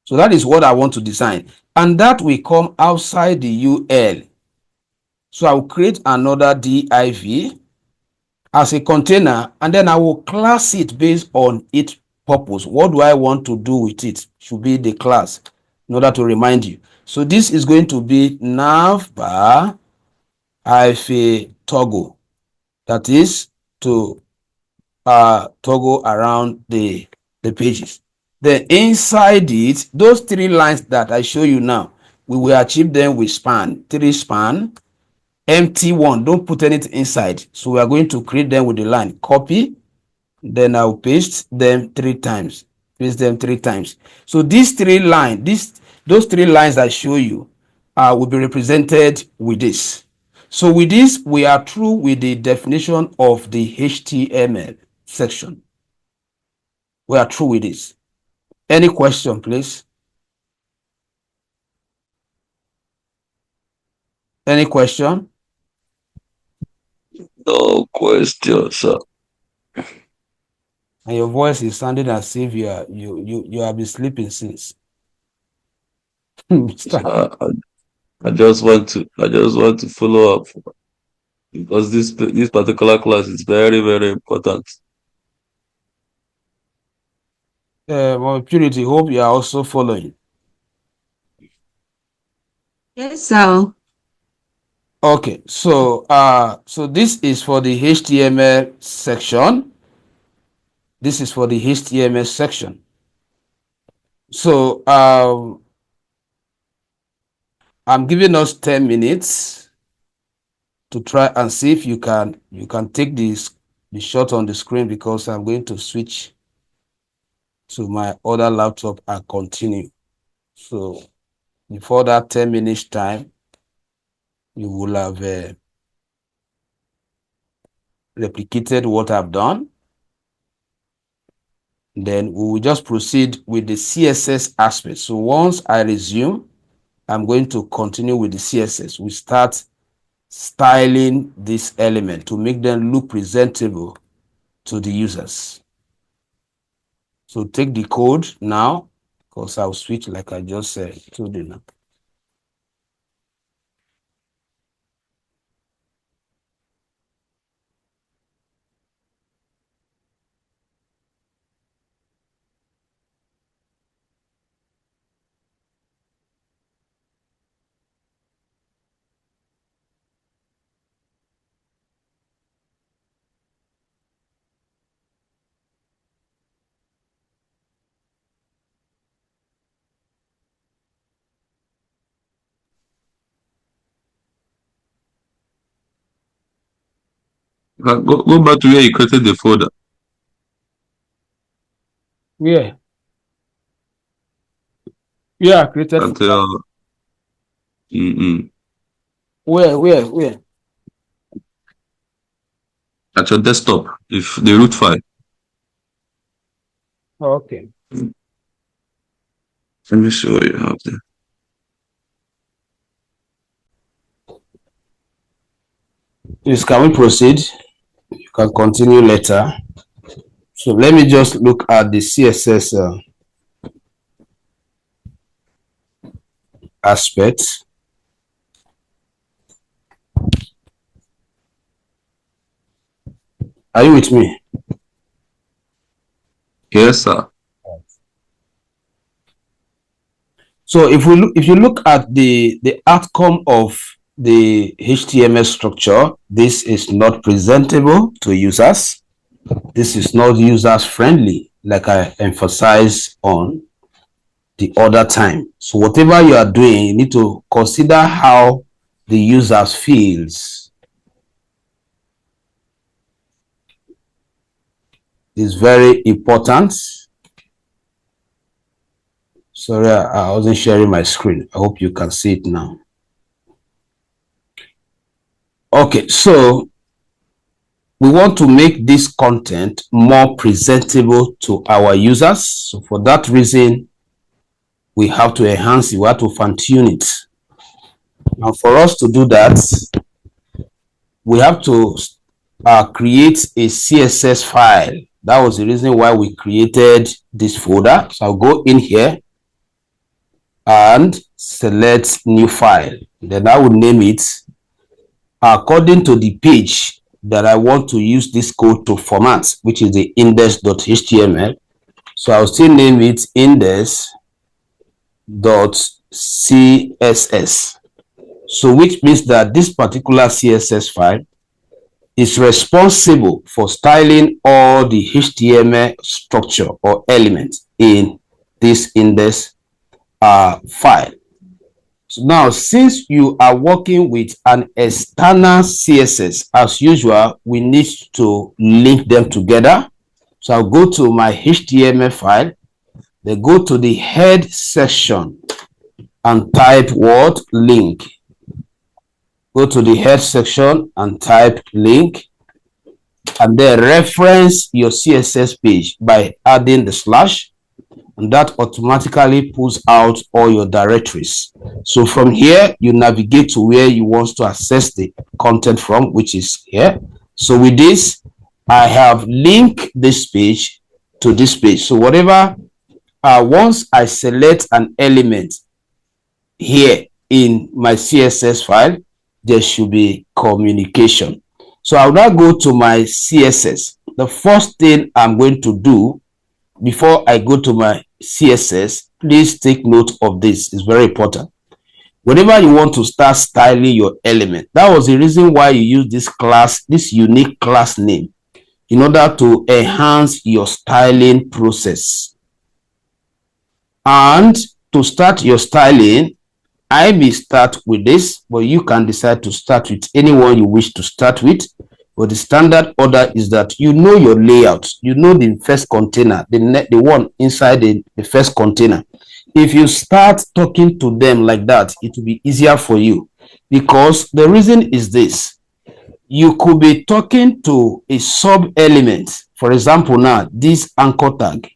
So that is what I want to design. And that will come outside the UL. So I will create another div as a container, and then I will class it based on its purpose. What do I want to do with it? Should be the class, in order to remind you. So this is going to be navbar toggle. That is to toggle around the pages. Then inside it, those three lines that I show you now, we will achieve them with span, 3 span, empty one, don't put anything inside. So we are going to create them with the line copy, then I'll paste them 3 times, so these those 3 lines I show you will be represented with this. So with this, we are through with the definition of the HTML section. We are through with this. Any question, please? Any question? No question, sir. And your voice is sounding as if you have been sleeping since. I just want to follow up because this particular class is very, very important. Purity, hope you are also following. Yes, sir. Okay, so this is for the HTML section. This is for the HTML section. So I'm giving us 10 minutes to try and see if you can take the shot on the screen, because I'm going to switch to my other laptop and continue. So before that 10 minutes time, you will have replicated what I've done. Then we will just proceed with the CSS aspect. So once I resume, I'm going to continue with the CSS. We start styling this element to make them look presentable to the users. So take the code now, because I'll switch like I just said to the now. Go back to where you created the folder. Yeah. Yeah, created And folder. Where? at your desktop, if the root file. Okay. Let me see what you have there. Please, can we proceed? You can continue later. So let me just look at the CSS aspect. Are you with me? Yes, sir. So if you look at the outcome of the HTML structure, this is not presentable to users. This is not users friendly, like I emphasized on the other time. So whatever you are doing, you need to consider how the users feels. It's very important. Sorry, I wasn't sharing my screen. I hope you can see it now. Okay, so we want to make this content more presentable to our users. So for that reason, we have to enhance it, we have to fine-tune it. Now, for us to do that, we have to create a CSS file. That was the reason why we created this folder. So I'll go in here and select new file. Then I will name it according to the page that I want to use this code to format, which is the index.html. So I'll still name it index.css. So which means that this particular CSS file is responsible for styling all the HTML structure or elements in this index file. So now, since you are working with an external CSS, as usual, we need to link them together. So I'll go to my HTML file, then go to the head section and type what? Link. Go to the head section and type link, and then reference your CSS page by adding the slash, and that automatically pulls out all your directories. So from here, you navigate to where you want to access the content from, which is here. So with this, I have linked this page to this page. So whatever, once I select an element here in my CSS file, there should be communication. So I'll now go to my CSS. The first thing I'm going to do before I go to my CSS, please take note of this. It's very important. Whenever you want to start styling your element, that was the reason why you use this class, this unique class name, in order to enhance your styling process. And to start your styling, I may start with this, but you can decide to start with anyone you wish to start with. But the standard order is that you know your layout, you know the first container, the one inside the first container. If you start talking to them like that, it will be easier for you, because the reason is this: you could be talking to a sub element, for example, now this anchor tag,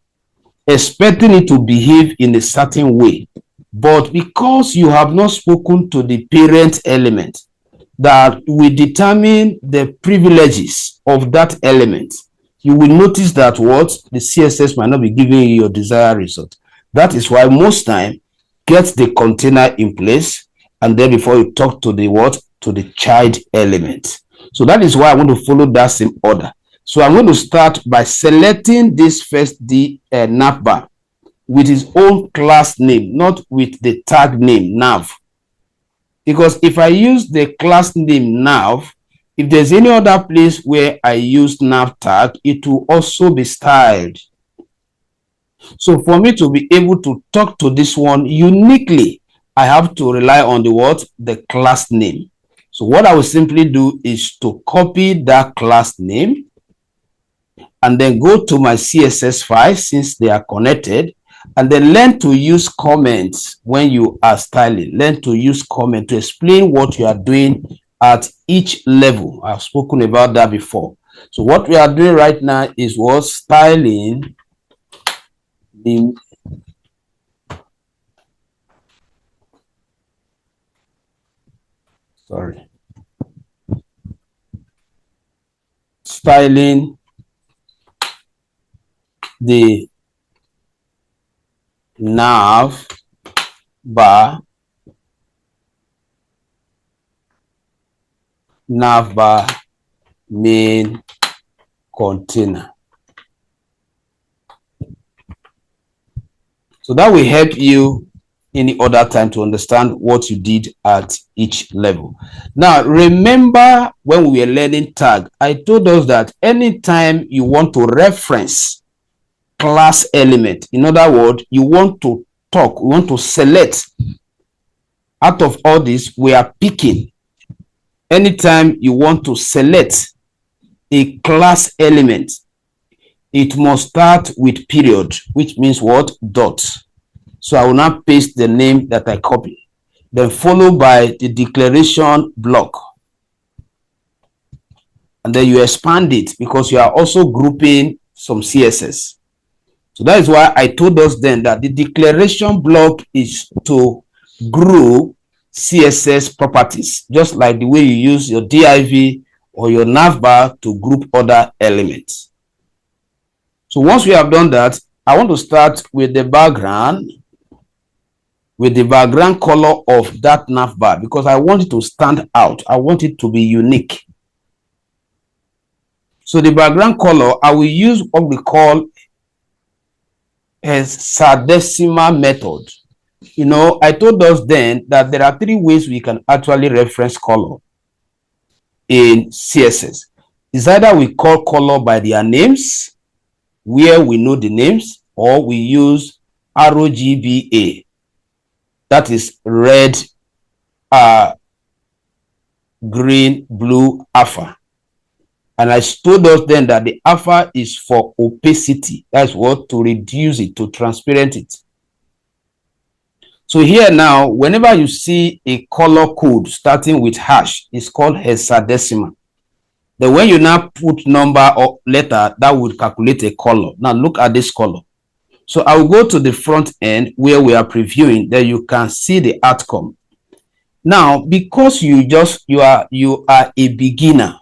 expecting it to behave in a certain way, but because you have not spoken to the parent element that will determine the privileges of that element, you will notice that what the CSS might not be giving you your desired result. That is why most time, get the container in place, and then before you talk to the what, to the child element. So that is why I want to follow that same order. So I'm going to start by selecting this first navbar with its own class name, not with the tag name nav. Because if I use the class name nav, if there's any other place where I use nav tag, it will also be styled. So for me to be able to talk to this one uniquely, I have to rely on the what? The class name. So what I will simply do is to copy that class name and then go to my CSS file, since they are connected, and then learn to use comments when you are styling. Learn to use comment to explain what you are doing at each level. I've spoken about that before. So what we are doing right now is what? Styling the styling the Navbar main container. So that will help you any other time to understand what you did at each level. Now, remember when we were learning tag, I told us that anytime you want to reference class element, in other words, you want to select out of all this, we are picking. Anytime you want to select a class element, it must start with period, which means what? Dot. So I will now paste the name that I copied, then followed by the declaration block. And then you expand it because you are also grouping some CSS. So that is why I told us then that the declaration block is to group CSS properties, just like the way you use your div or your navbar to group other elements. So once we have done that, I want to start with the background, color of that navbar, because I want it to stand out. I want it to be unique. So the background color, I will use what we call hexadecimal method. You know, I told us then that there are 3 ways we can actually reference color in CSS. It's either we call color by their names, where we know the names, or we use RGBA. That is red, green, blue, alpha. And I told us then that the alpha is for opacity. That's what, to reduce it, to transparent it. So here now, whenever you see a color code starting with hash, it's called hexadecimal. Then when you now put number or letter, that would calculate a color. Now look at this color. So I will go to the front end where we are previewing, then you can see the outcome. Now, because you are a beginner,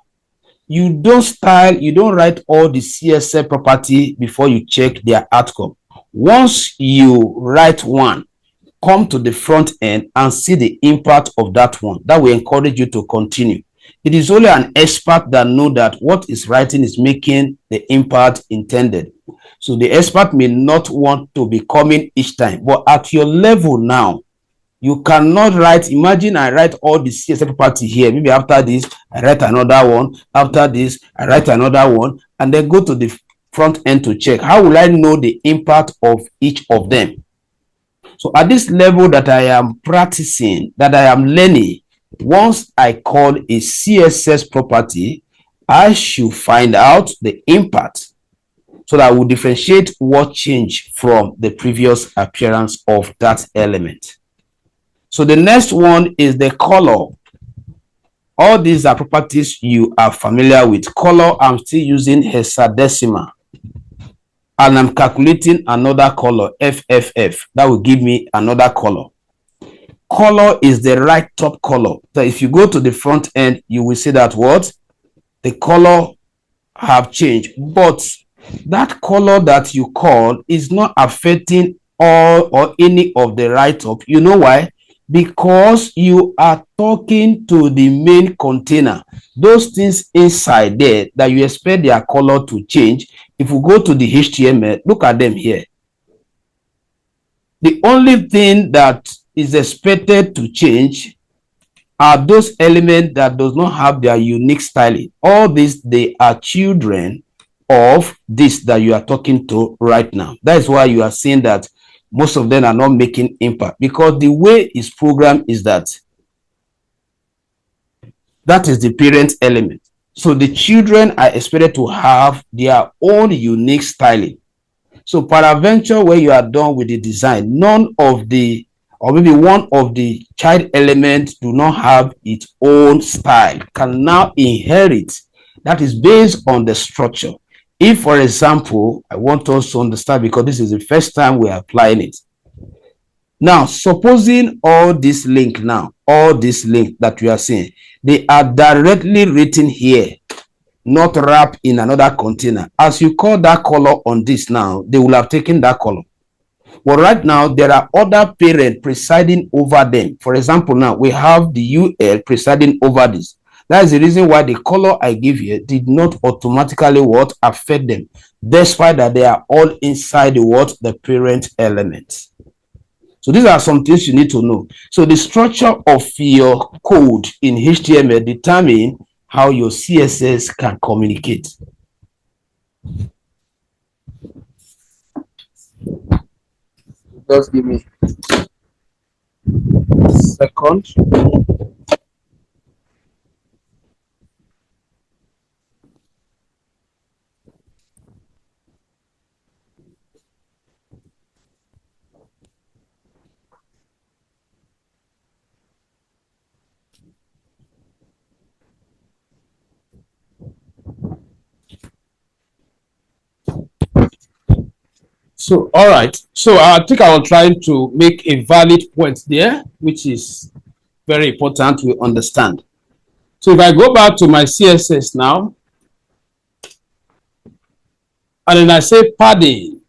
you don't write all the CSS property before you check their outcome. Once you write one, come to the front end and see the impact of that one. That will encourage you to continue. It is only an expert that know that what is writing is making the impact intended. So the expert may not want to be coming each time, but at your level now, you cannot write. Imagine I write all the CSS property here. Maybe after this, I write another one. After this, I write another one, and then go to the front end to check. How will I know the impact of each of them? So at this level that I am practicing, that I am learning, once I call a CSS property, I should find out the impact so that I will differentiate what changed from the previous appearance of that element. So the next one is the color. All these are properties you are familiar with. Color, I'm still using hexadecimal. And I'm calculating another color, FFF. That will give me another color. Color is the right top color. So if you go to the front end, you will see that what? The color have changed. But that color that you call is not affecting all or any of the write-up. You know why? Because you are talking to the main container. Those things inside there that you expect their color to change, if we go to the HTML, look at them here. The only thing that is expected to change are those elements that does not have their unique styling. All these, they are children of this that you are talking to right now. That is why you are seeing that most of them are not making impact, because the way it's programmed is that is the parent element. So the children are expected to have their own unique styling. So peradventure, when you are done with the design, none of the, or maybe one of the child elements do not have its own style, can now inherit. That is based on the structure. If, for example, I want us to understand, because this is the first time we are applying it. Now, supposing all this link that we are seeing, they are directly written here. not wrapped in another container. As you call that color on this now, they will have taken that color. But right now, there are other parents presiding over them. For example, now we have the UL presiding over this. That is the reason why the color I give here did not automatically what affect them, despite that they are all inside the what the parent element. So these are some things you need to know. So the structure of your code in HTML determine how your CSS can communicate. Just give me a second. So, all right. So I think I will try to make a valid point there, which is very important we understand. So if I go back to my CSS now, and then I say padding.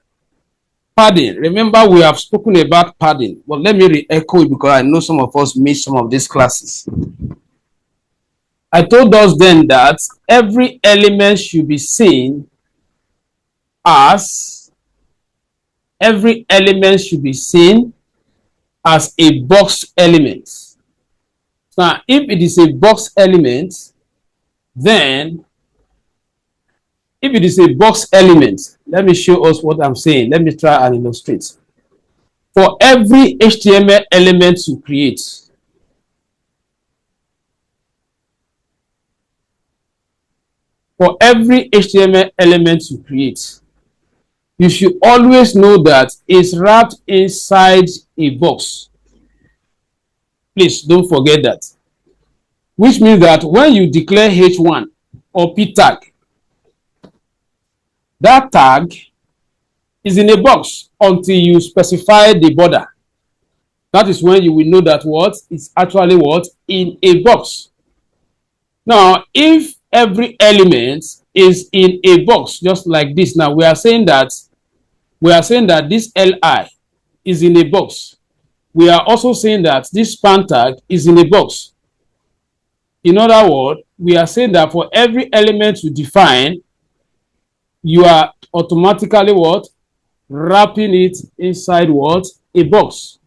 Padding. Remember, we have spoken about padding. But let me re-echo it because I know some of us missed some of these classes. I told us then that every element should be seen as a box element. Now, if it is a box element, then if it is a box element, let me show us what I'm saying. Let me try and illustrate. For every HTML element you create, you should always know that it's wrapped inside a box. Please don't forget that. Which means that when you declare H1 or P tag, that tag is in a box until you specify the border. That is when you will know that what is actually what in a box. Now, if every element is in a box, just like this, now we are saying that this LI is in a box. We are also saying that this span tag is in a box. In other words, we are saying that for every element you define, you are automatically what? Wrapping it inside what? A box.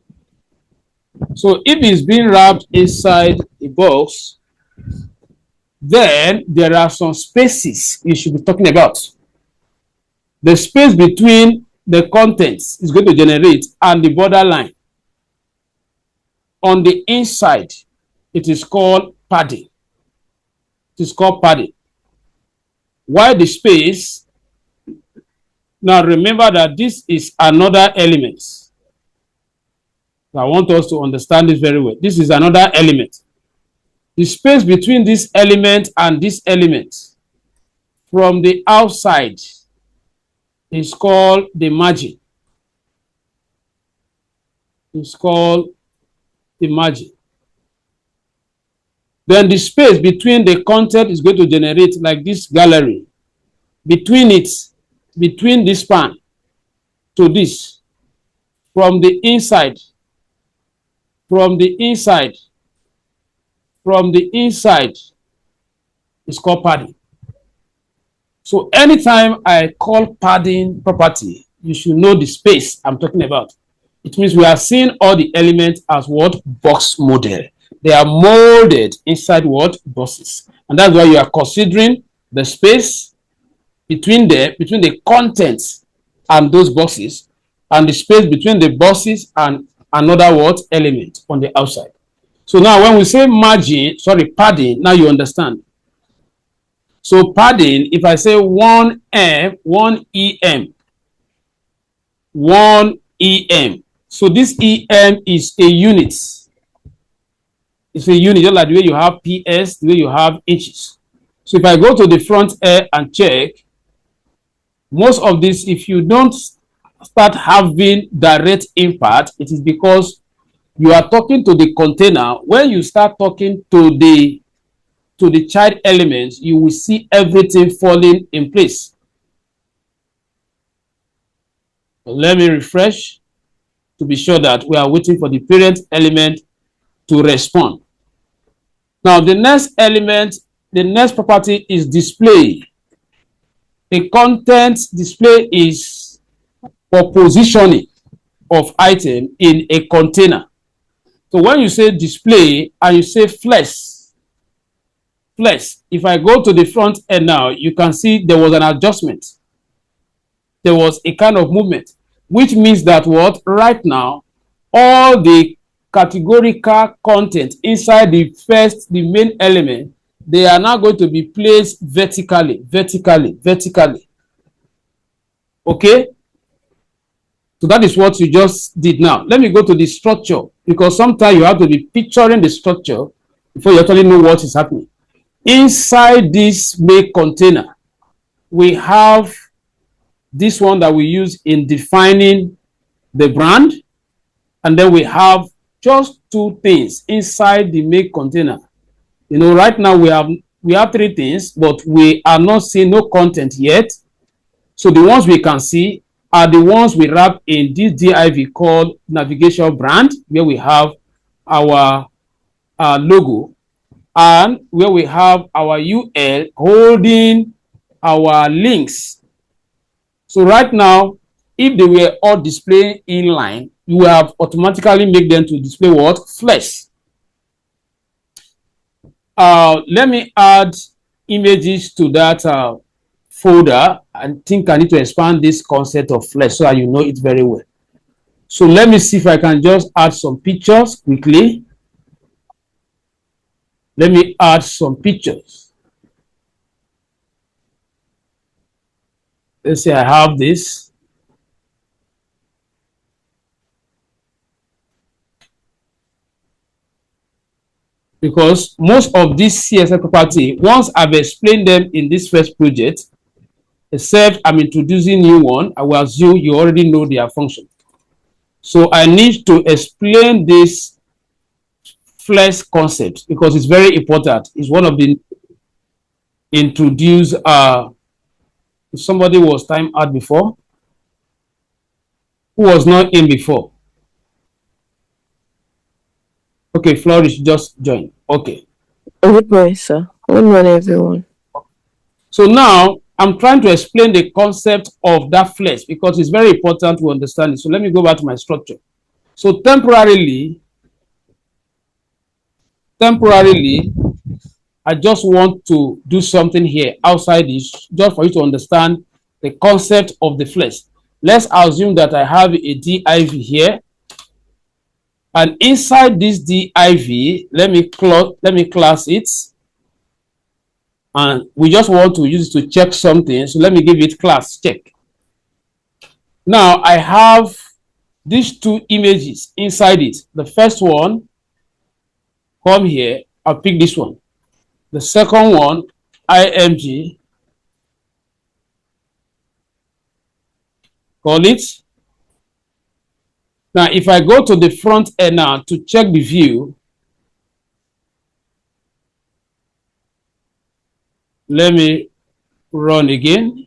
So if it's being wrapped inside a box, then there are some spaces you should be talking about. The space between the contents is going to generate and the borderline. On the inside, it is called padding. It is called padding. Why the space? Now remember that this is another element. I want us to understand this very well. This is another element. The space between this element and this element from the outside is called the margin. It's called the margin. Then the space between the content is going to generate like this gallery. Between this span to this, from the inside is called padding. So anytime I call padding property, you should know the space I'm talking about. It means we are seeing all the elements as what? Box model. They are molded inside what? Boxes. And that's why you are considering the space between the contents and those boxes, and the space between the boxes and another what? Element on the outside. So now when we say padding, now you understand. So padding, if I say 1 EM, so this EM is a unit. It's a unit, just like the way you have PS, the way you have inches. So if I go to the front end and check, most of this, if you don't start having direct impact, it is because you are talking to the container. When you start talking to the to the child element, you will see everything falling in place. Let me refresh to be sure that we are waiting for the parent element to respond. Now, the next element, the next property is display. A content display is for positioning of item in a container. So when you say display and you say flex, if I go to the front end now, you can see there was an adjustment. There was a kind of movement, which means that what right now, all the categorical content inside the main element, they are now going to be placed vertically. Okay? So that is what you just did now. Let me go to the structure, because sometimes you have to be picturing the structure before you actually know what is happening. Inside this main container, we have this one that we use in defining the brand, and then we have just two things inside the main container. You know, right now we have three things, but we are not seeing no content yet. So the ones we can see are the ones we wrap in this div called navigation brand, where we have our logo, and where we have our UL holding our links. So right now, if they were all displayed inline, you have automatically make them to display what? Flesh. Let me add images to that folder. I think I need to expand this concept of flesh so that you know it very well. So let me see if I can just add some pictures quickly. Let me add some pictures. Let's say I have this. Because most of these CSS property, once I've explained them in this first project, except I'm introducing new one, I will assume you already know their function. So I need to explain this flesh concept because it's very important. It's one of the introduced. Somebody was time out before. Who was not in before? Okay, Flourish just joined. Okay. Good morning, sir. Good morning, everyone. So now I'm trying to explain the concept of that flesh because it's very important to understand it. So let me go back to my structure. So temporarily, I just want to do something here outside this, just for you to understand the concept of the flesh. Let's assume that I have a div here, and inside this div, let me class it, and we just want to use it to check something. So let me give it class check. Now I have these two images inside it. The first one, come here, I'll pick this one. The second one, img, call it. Now, if I go to the front end now to check the view, let me run again.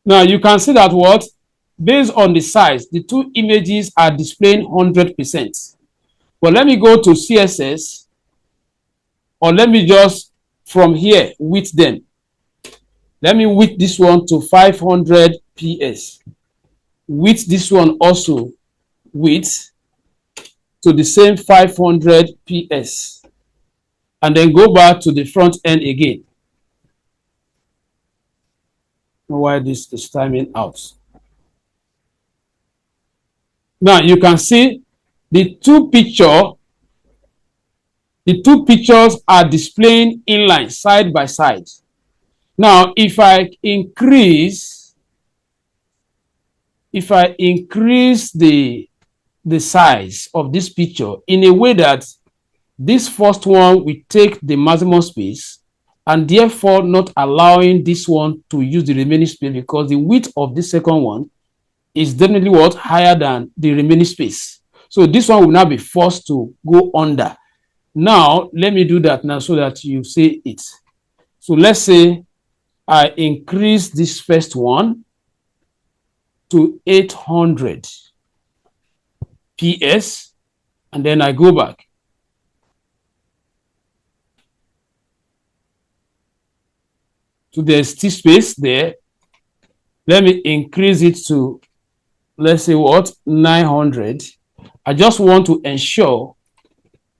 Now, you can see that what? Based on the size, the two images are displaying 100%. But let me go to CSS, or let me just from here width them. Let me width this one to 500 ps. Width this one also width to the same 500 ps. And then go back to the front end again. Why this is timing out. Now you can see the two pictures are displaying inline side by side. Now, if I increase the size of this picture in a way that this first one will take the maximum space and therefore not allowing this one to use the remaining space, because the width of the second one is definitely what higher than the remaining space. So this one will now be forced to go under. Now, let me do that now so that you see it. So let's say I increase this first one to 800 PS, and then I go back. So there's still space there. Let me increase it to, let's say what, 900. I just want to ensure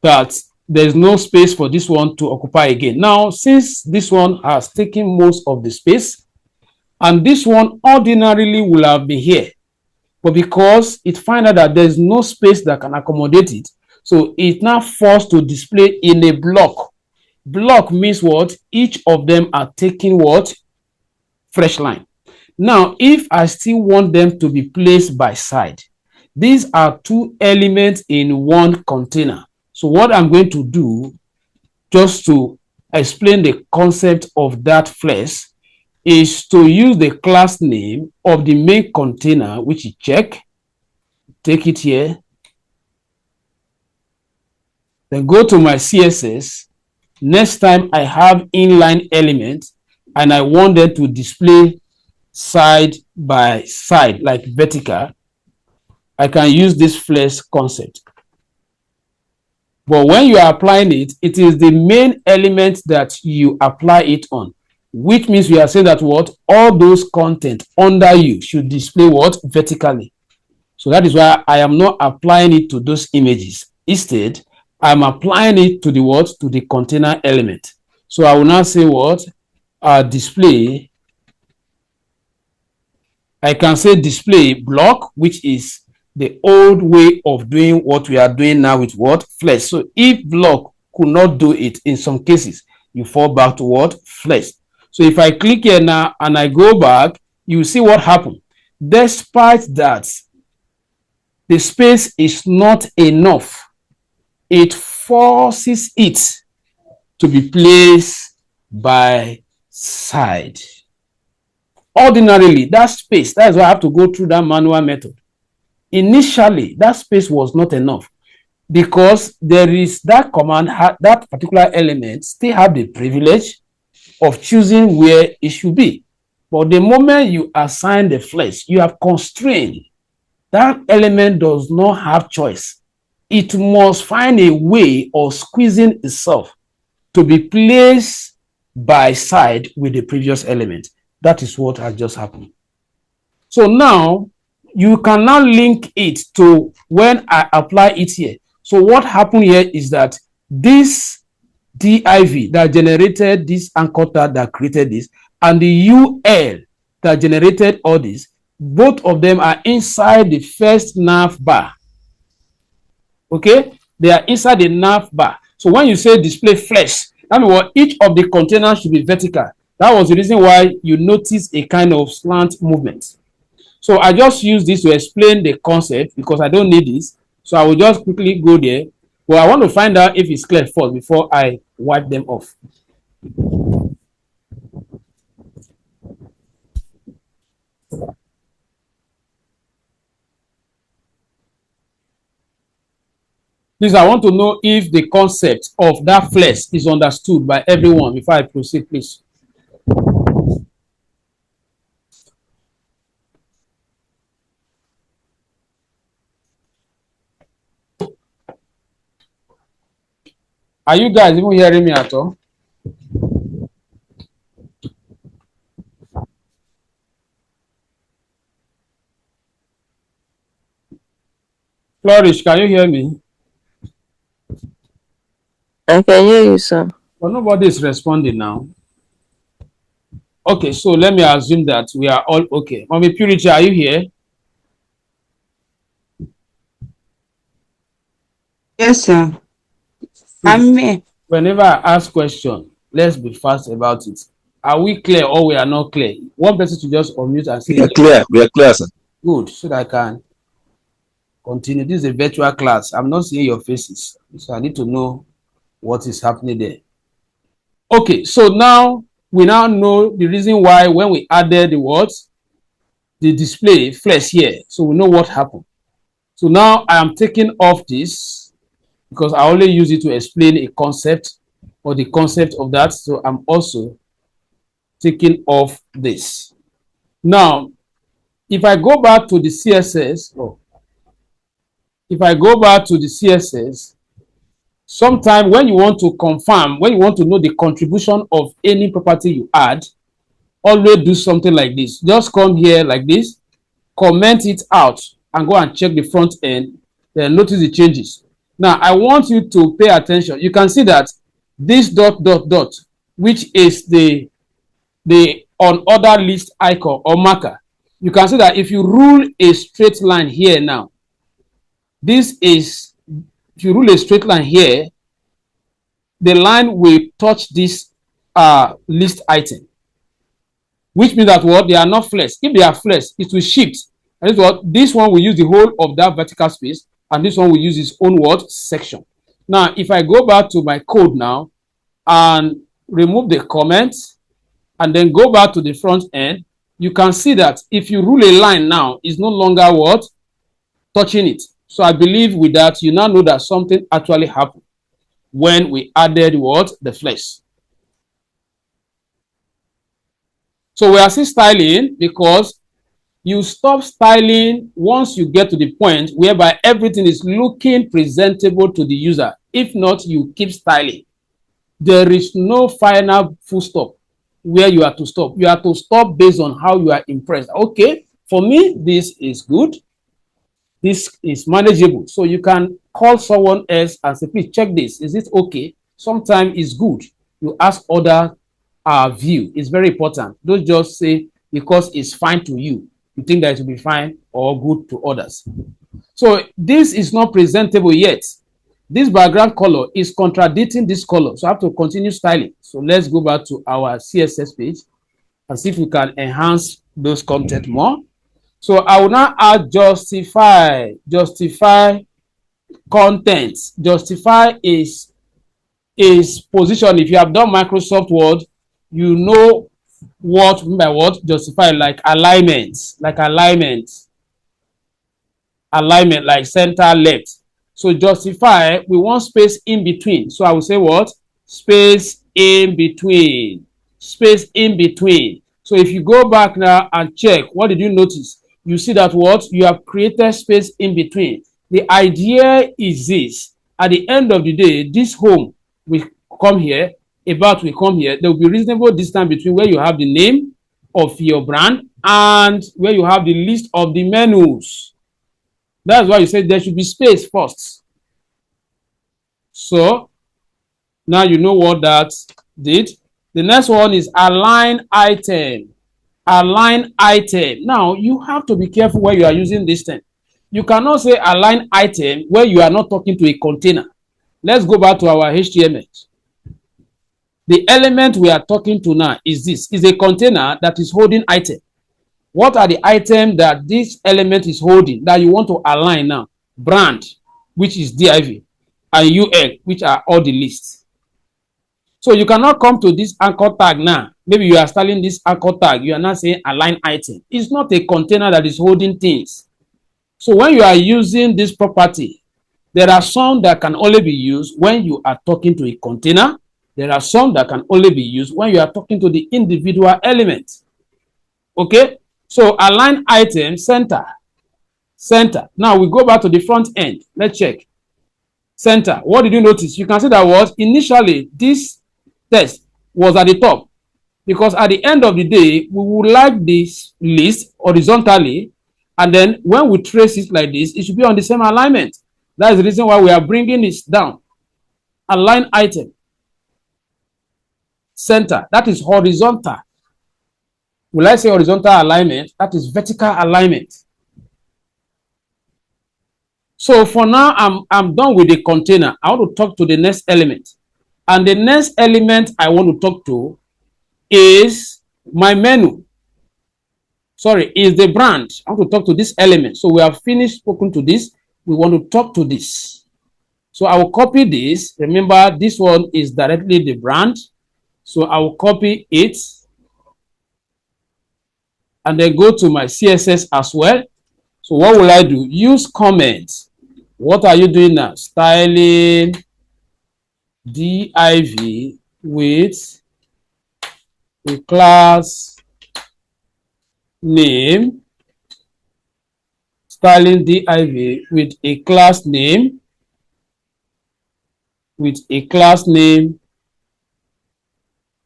that there's no space for this one to occupy again. Now, since this one has taken most of the space, and this one ordinarily will have been here, but because it finds out that there's no space that can accommodate it, so it's now forced to display in a block. Block means what? Each of them are taking what? Fresh line. Now, if I still want them to be placed by side, these are two elements in one container. So what I'm going to do, just to explain the concept of that flex, is to use the class name of the main container, which is check. Take it here. Then go to my CSS. Next time I have inline elements and I want them to display side by side, like vertical, I can use this flex concept. But when you are applying it, it is the main element that you apply it on, which means we are saying that what? All those content under you should display what? Vertically. So that is why I am not applying it to those images. Instead, I'm applying it to the what? To the container element. So I will now say what? Display. I can say display block, which is the old way of doing what we are doing now with what? Flex. So if block could not do it in some cases, you fall back to what? Flex. So if I click here now and I go back, you see what happened. Despite that, the space is not enough. It forces it to be placed by side. Ordinarily, that space, that is why I have to go through that manual method. Initially, that space was not enough because there is that command, that particular element still have the privilege of choosing where it should be. But the moment you assign the flex, you have constrained. That element does not have choice. It must find a way of squeezing itself to be placed by side with the previous element. That is what has just happened. So now you can now link it to when I apply it here. So what happened here is that this div that generated this anchor tag that created this and the ul that generated all this, both of them are inside the first navbar. Okay, they are inside the navbar. So when you say display flex, that means what? Each of the containers should be vertical. That was the reason why you notice a kind of slant movement. So I just use this to explain the concept because I don't need this. So I will just quickly go there. But I want to find out if it's clear first before I wipe them off. Please, I want to know if the concept of that flex is understood by everyone before I proceed, please. Are you guys even hearing me at all? Flourish, can you hear me? I can hear you, sir. But nobody is responding now. Okay, so let me assume that we are all okay. Mommy Purity, are you here? Yes, sir. I'm here. Whenever I ask question, let's be fast about it. Are we clear or we are not clear? One person to just unmute and say, We are clear. We are clear, sir. good, so that I can continue. This is a virtual class. I'm not seeing your faces, so I need to know what is happening there. Okay, so now we now know the reason why when we added the words, the display flex here, so we know what happened. So now I am taking off this because I only use it to explain a concept or the concept of that. So I'm also taking off this. Now, if I go back to the CSS, sometime when you want to confirm, when you want to know the contribution of any property you add, always do something like this. Just come here like this, comment it out, and go and check the front end. Then notice the changes. Now, I want you to pay attention. You can see that this dot, dot, dot, which is the on order list icon or marker. You can see that if you rule a straight line here now, this is, if you rule a straight line here, the line will touch this list item, which means that what, they are not flex. If they are flex, it will shift. And this what, this one will use the whole of that vertical space, and this one will use its own word section. Now, if I go back to my code now and remove the comments and then go back to the front end, you can see that if you rule a line now, it's no longer what, touching it. So I believe with that, you now know that something actually happened when we added what, the flex. So we are still styling because you stop styling once you get to the point whereby everything is looking presentable to the user. If not, you keep styling. There is no final full stop where you are to stop. You are to stop based on how you are impressed. Okay, for me, this is good. This is manageable. So you can call someone else and say, please check this. Is it okay? Sometimes it's good. You ask other view. It's very important. Don't just say because it's fine to you, you think that it will be fine or good to others. So this is not presentable yet. This background color is contradicting this color. So I have to continue styling. So let's go back to our CSS page and see if we can enhance those content more. So I will now add justify content. Justify is position. If you have done Microsoft Word, you know what by what justify, like alignment, like center left. So justify, we want space in between. So I will say what? Space in between. Space in between. So if you go back now and check, what did you notice? You see that what? You have created space in between. The idea is this. At the end of the day, this home will come here, about will come here. There will be reasonable distance between where you have the name of your brand and where you have the list of the menus. That's why you said there should be space first. So now you know what that did. The next one is align item. Align item. Now you have to be careful where you are using this thing. You cannot say align item where you are not talking to a container. Let's go back to our HTML. The element we are talking to now is this, is a container that is holding item. What are the items that this element is holding that you want to align now? Brand, which is div, and UL, which are all the lists. So you cannot come to this anchor tag now. Maybe you are styling this anchor tag. You are not saying align item. It's not a container that is holding things. So when you are using this property, there are some that can only be used when you are talking to a container. There are some that can only be used when you are talking to the individual element. Okay? So align item center. Center. Now we go back to the front end. Let's check. Center. What did you notice? You can see that was initially this text was at the top. Because at the end of the day, we would like this list horizontally. And then when we trace it like this, it should be on the same alignment. That is the reason why we are bringing this down. Align item. Center. That is horizontal. Will I say horizontal alignment? That is vertical alignment. So for now, I'm done with the container. I want to talk to the next element. And the next element I want to talk to is my menu. Sorry, is the brand. I want to talk to this element. So we have finished spoken to this. We want to talk to this. So I will copy this. Remember, this one is directly the brand. So I will copy it. And then go to my CSS as well. So what will I do? Use comment. What are you doing now? Styling div with a class name. Styling div with a class name.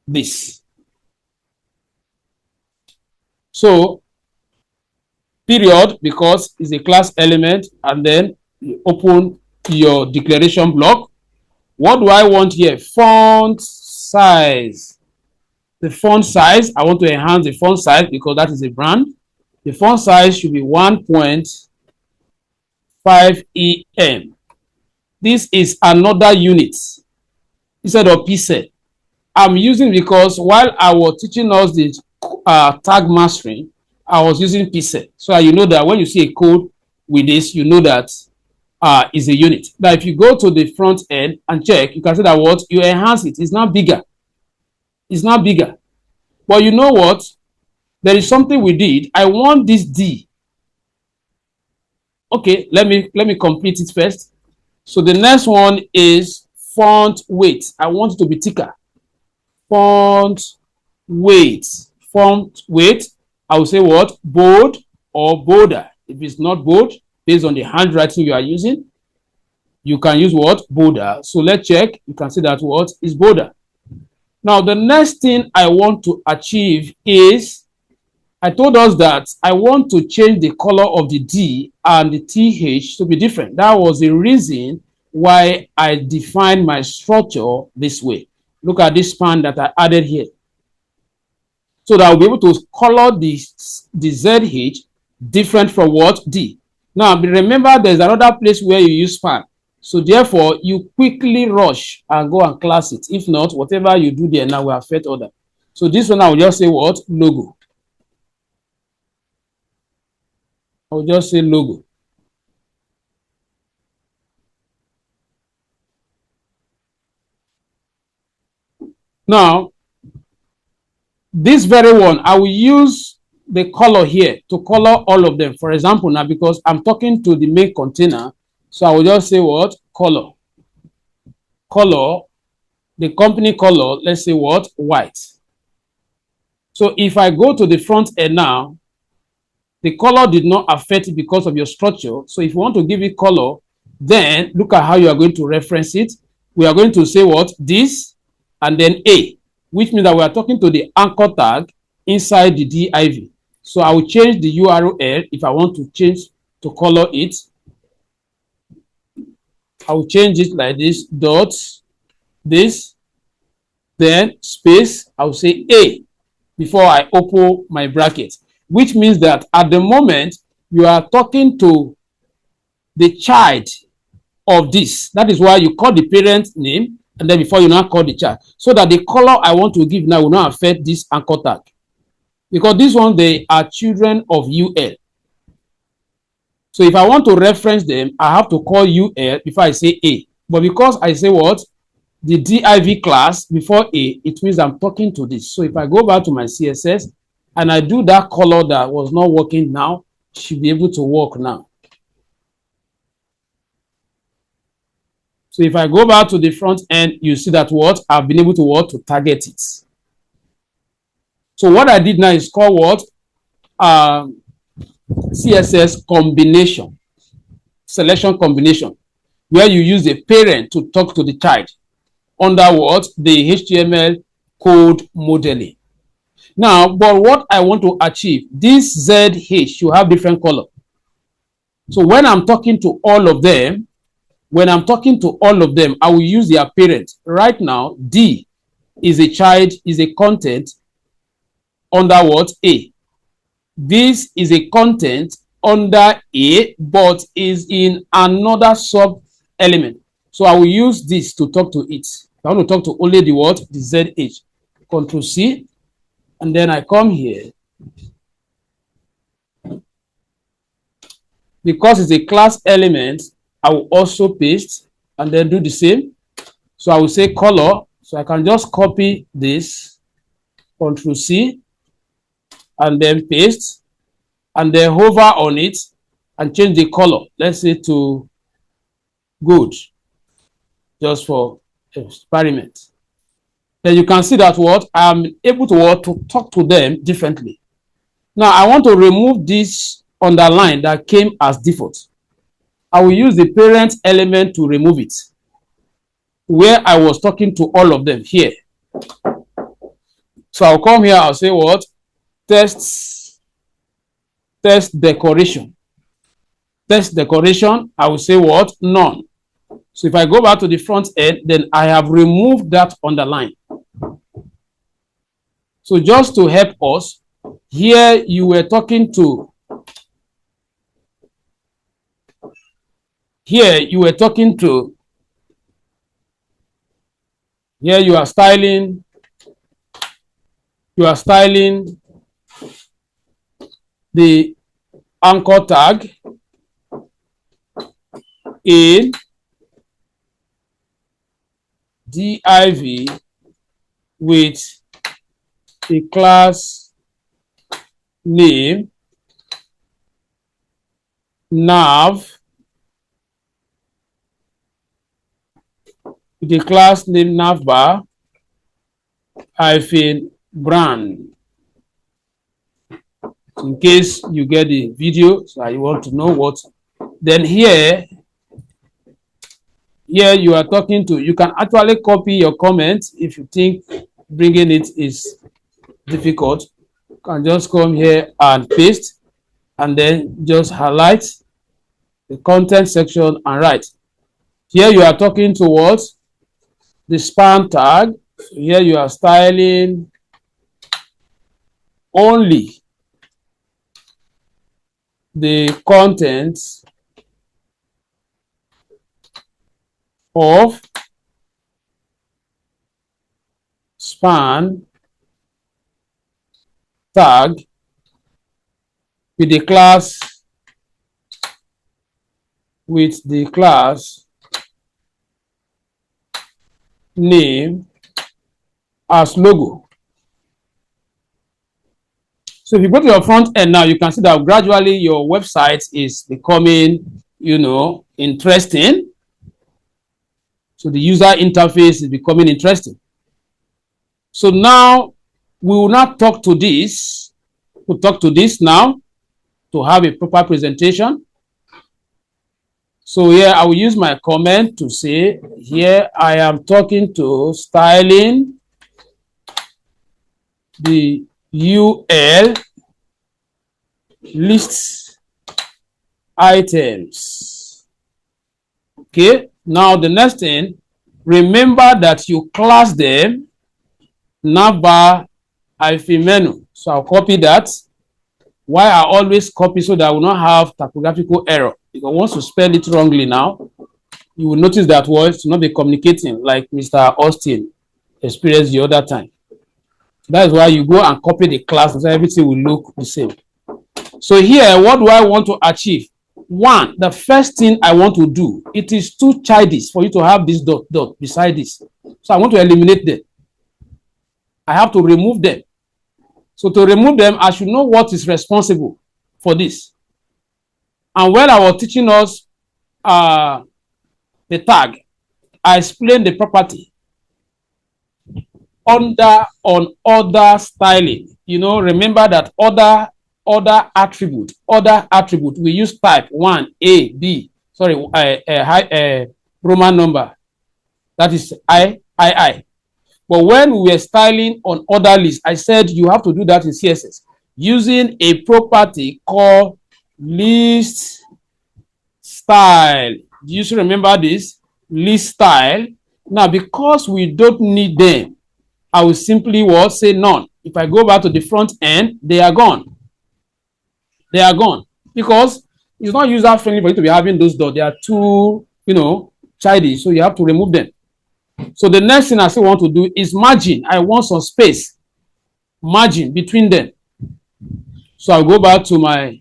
This. So period, because it's a class element, and then you open your declaration block. What do I want here? Font size. The font size, I want to enhance the font size because that is a brand. The font size should be 1.5 EM. This is another unit instead of pixel. I'm using because while I was teaching us the tag mastering, I was using pixel. So you know that when you see a code with this, you know that is a unit. Now, if you go to the front end and check, you can see that what you enhance it. It's now bigger. It's now bigger. But you know what? There is something we did. I want this D. Okay, let me complete it first. So the next one is font weight. I want it to be thicker. Font weight. Font weight. I will say what? Bold or bolder. If it's not bold, based on the handwriting you are using, you can use what? Bolder. So let's check. You can see that what is bolder. Now, the next thing I want to achieve is, I told us that I want to change the color of the D and the TH to be different. That was the reason why I defined my structure this way. Look at this span that I added here. So that I'll be able to color the ZH different from what? D. Now, remember, there's another place where you use span. So therefore, you quickly rush and go and class it. If not, whatever you do there now will affect other. So this one, I will just say what? Logo. I will just say logo. Now, this very one, I will use the color here to color all of them. For example, now, because I'm talking to the main container, so I will just say what? Color. Color, the company color, let's say what? White. So if I go to the front end now, the color did not affect it because of your structure. So if you want to give it color, then look at how you are going to reference it. We are going to say what? This, and then A, which means that we are talking to the anchor tag inside the div. So I will change the URL if I want to change to color it. I will change it like this, dot, this, then space, I will say A before I open my bracket, which means that at the moment you are talking to the child of this. That is why you call the parent name, and then before you now call the child, so that the color I want to give now will not affect this anchor tag, because this one, they are children of UL. So if I want to reference them, I have to call UL before I say A. But because I say what? The div class before A, it means I'm talking to this. So if I go back to my CSS and I do that color that was not working now, should be able to work now. So if I go back to the front end, you see that what? I've been able to what? To target it. So what I did now is called what? CSS combination, selection combination, where you use the parent to talk to the child under what? The HTML code modeling. Now, but what I want to achieve, this ZH should have different color. So when I'm talking to all of them, I will use their parent. Right now, D is a child, is a content under what? A. This is a content under A, but is in another sub element. So I will use this to talk to it. I want to talk to only the what? The ZH. Control C. And then I come here. Because it's a class element, I will also paste and then do the same. So I will say color. So I can just copy this. Control C. And then paste. And then hover on it and change the color, let's say to good, just for experiment. Then you can see that what I'm able to talk to them differently. Now I want to remove this underline that came as default. I will use the parent element to remove it, where I was talking to all of them here. So I'll come here, I'll say what? Test decoration. Test decoration, I will say what? None. So if I go back to the front end, then I have removed that underline. So just to help us, here you were talking to, here you are styling the anchor tag in div with a class name nav, with a class name navbar hyphen brand. In case you get the video, so you want to know what, then here you are talking to, you can actually copy your comment if you think bringing it is difficult. You can just come here and paste, and then just highlight the content section and write. Here you are talking to what? The span tag. So here you are styling only the contents of span tag with the class name as logo. So if you go to your front end now, you can see that gradually your website is becoming, interesting. So the user interface is becoming interesting. So now we will not talk to this. We'll talk to this now to have a proper presentation. So here I will use my comment to say, here I am talking to styling the UL lists items. Okay, now the next thing, remember that you class them navbar -menu. So I'll copy that. Why I always copy, so that I will not have typographical error. Because once you spell it wrongly now, you will notice that words will not be communicating like Mr. Austin experienced the other time. That is why you go and copy the class, so everything will look the same. So here, what do I want to achieve? One, the first thing I want to do, it is too childish for you to have this dot beside this. So I want to eliminate them. I have to remove them. So to remove them, I should know what is responsible for this. And when I was teaching us the tag, I explained the property on other styling. Remember that other attribute, we use type 1, A, B, sorry, Roman number. That is I. But when we were styling on other lists, I said you have to do that in CSS using a property called list style. Do you still remember this? List style. Now, because we don't need them, I will simply say none. If I go back to the front end, they are gone. They are gone because it's not user friendly for you to be having those dots. They are too, childish, so you have to remove them. So the next thing I still want to do is margin. I want some space, margin between them. So I'll go back to my,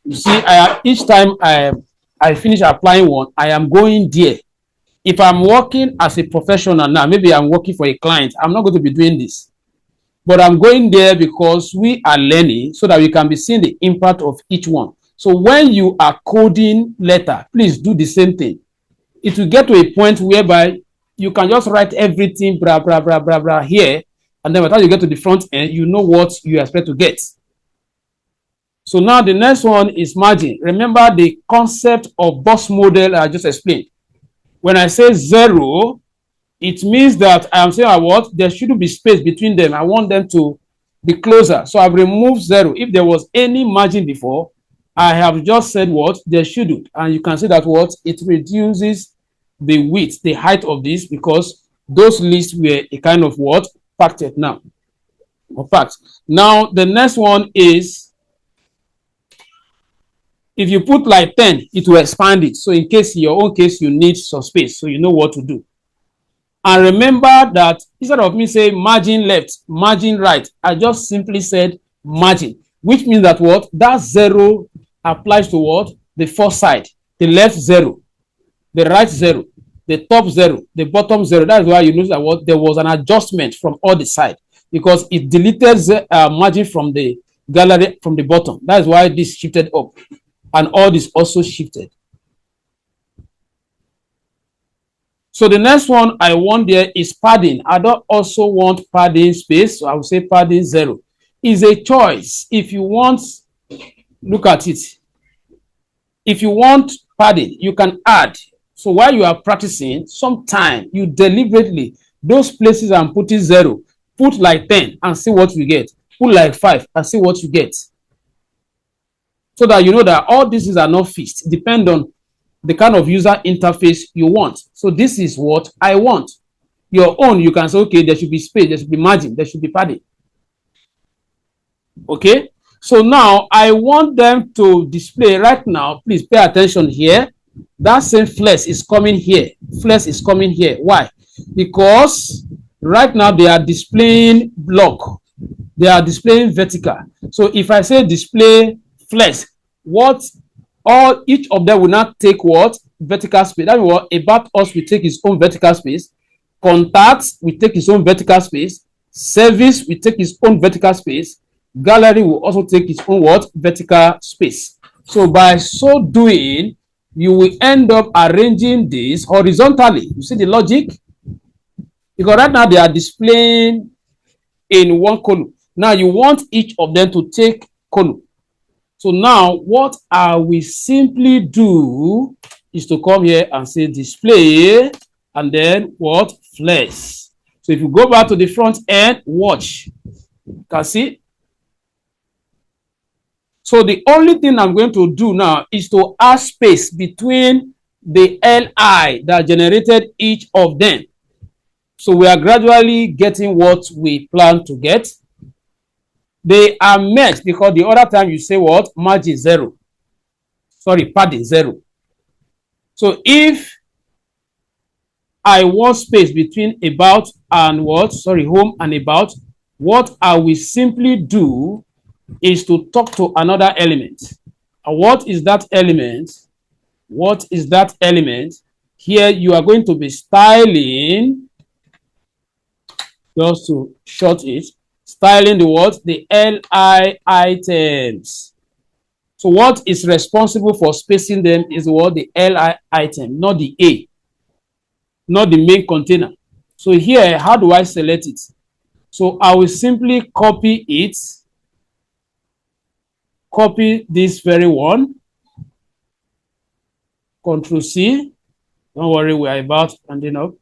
you see, each time I finish applying one, I am going there. If I'm working as a professional now, maybe I'm working for a client, I'm not going to be doing this. But I'm going there because we are learning so that we can be seeing the impact of each one. So when you are coding letter, please do the same thing. It will get to a point whereby you can just write everything blah blah blah blah blah here, and then by the time you get to the front end, you know what you expect to get. So now the next one is margin. Remember the concept of bus model I just explained. When I say 0, it means that I am saying what? There shouldn't be space between them. I want them to be closer. So I've removed 0. If there was any margin before, I have just said what? There shouldn't. And you can see that what? It reduces the width, the height of this, because those lists were a kind of what? Factored now. Or fact. Now the next one is, if you put like 10, it will expand it. So in case, in your own case, you need some space, so you know what to do. And remember that instead of me saying margin left, margin right, I just simply said margin, which means that what? That 0 applies to what? The first side, the left 0, the right 0, the top 0, the bottom 0. That is why you notice that what? There was an adjustment from all the side, because it deleted margin from the gallery from the bottom. That is why this shifted up. And all this also shifted. So the next one I want there is padding. I don't also want padding space, so I will say padding 0. Is a choice. If you want, look at it. If you want padding, you can add. So while you are practicing, sometime you deliberately, those places I'm putting 0, put like 10 and see what you get. Put like 5 and see what you get. So that you know that all these are not fixed, depend on the kind of user interface you want. So this is what I want. Your own, you can say, okay, there should be space, there should be margin, there should be padding. Okay, so now I want them to display right now. Please pay attention here. That same flex is coming here. Flex is coming here. Why? Because right now they are displaying block. They are displaying vertical. So if I say display flex, what all each of them will not take what? Vertical space. That is what about us will take its own vertical space. Contacts will take its own vertical space. Service will take its own vertical space. Gallery will also take its own what? Vertical space. So by so doing, you will end up arranging this horizontally. You see the logic? Because right now they are displaying in one column. Now you want each of them to take column. So now what I will simply do is to come here and say display and then what? Flex. So if you go back to the front end, watch. You can see. So the only thing I'm going to do now is to add space between the LI that generated each of them. So we are gradually getting what we plan to get. They are merged because the other time you say what? Margin 0. Sorry, padding 0. So if I want space between about and what? Sorry, home and about, what I will simply do is to talk to another element. And what is that element? What is that element? Here you are going to be styling, just to short it, styling the what? The LI items. So what is responsible for spacing them is what? The LI item, not the A, not the main container. So here, how do I select it? So I will simply copy it, copy this very one, Control C, don't worry, we are about ending up,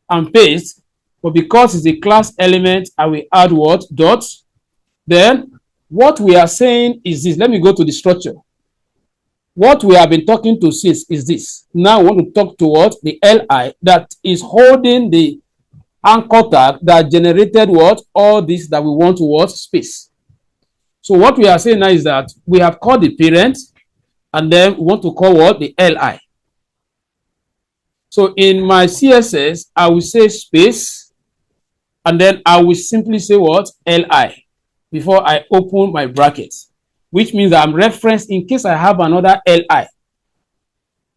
and paste. But because it's a class element, I will add what? Dots. Then what we are saying is this. Let me go to the structure. What we have been talking to since is this. Now we want to talk to what? The LI that is holding the anchor tag that generated what? All this that we want to what? Space. So what we are saying now is that we have called the parent and then we want to call what? The LI. So in my CSS, I will say space and then I will simply say what? LI before I open my brackets, which means I'm referenced in case I have another LI.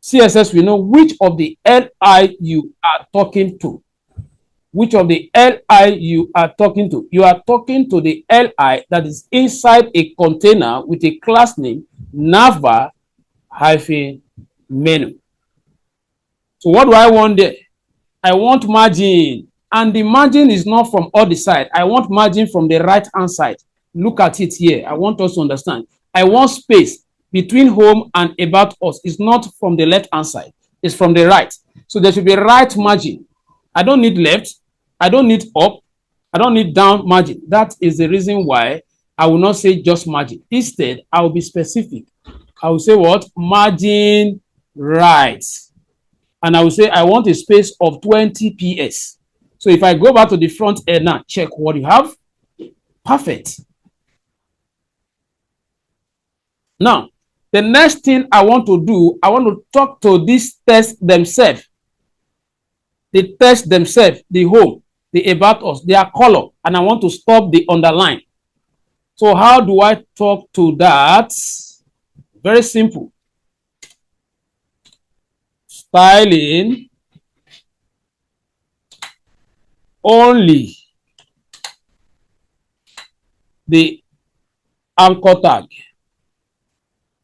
CSS will know which of the LI you are talking to. which of the LI you are talking to. You are talking to the LI that is inside a container with a class name Navbar hyphen menu. So what do I want there? I want margin, and the margin is not from all the side. I want margin from the right hand side. Look at it here. I want us to understand. I want space between home and about us. It's not from the left hand side. It's from the right. So there should be right margin. I don't need left. I don't need up. I don't need down margin. That is the reason why I will not say just margin. Instead, I will be specific. I will say what? Margin right. And I will say I want a space of 20 PS. So if I go back to the front end now, check what you have. Perfect. Now, the next thing I want to do, I want to talk to these tests themselves. The tests themselves, the home, the about us, their color, and I want to stop the underline. So how do I talk to that? Very simple. Styling only the anchor tag.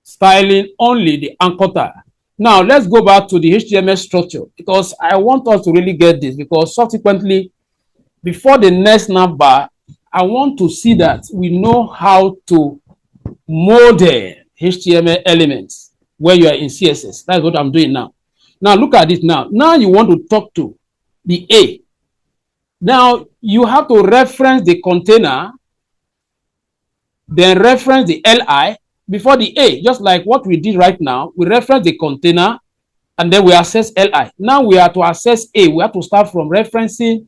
Styling only the anchor tag. Now let's go back to the HTML structure, because I want us to really get this, because subsequently, before the next navbar, I want to see that we know how to model HTML elements where you are in CSS. That's what I'm doing now. Now look at it now. Now you want to talk to the A. Now you have to reference the container, then reference the LI before the A, just like what we did right now. We reference the container and then we access LI. Now we have to access A. We have to start from referencing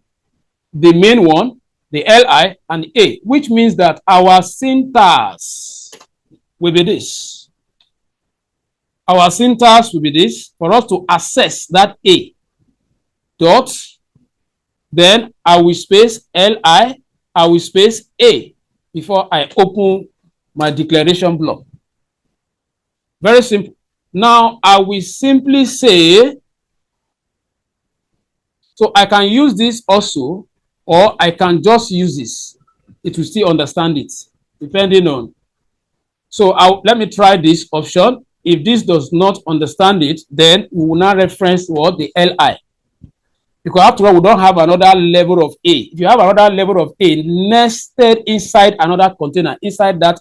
the main one, the LI and A, which means that our syntax will be this. Our syntax will be this for us to access that A dot, then I will space LI, I will space A before I open my declaration block. Very simple. Now I will simply say, so I can use this also, or I can just use this. It will still understand it, depending on. So let me try this option. If this does not understand it, then we will now reference what? The LI. Because after all, we don't have another level of A. If you have another level of A nested inside another container, inside that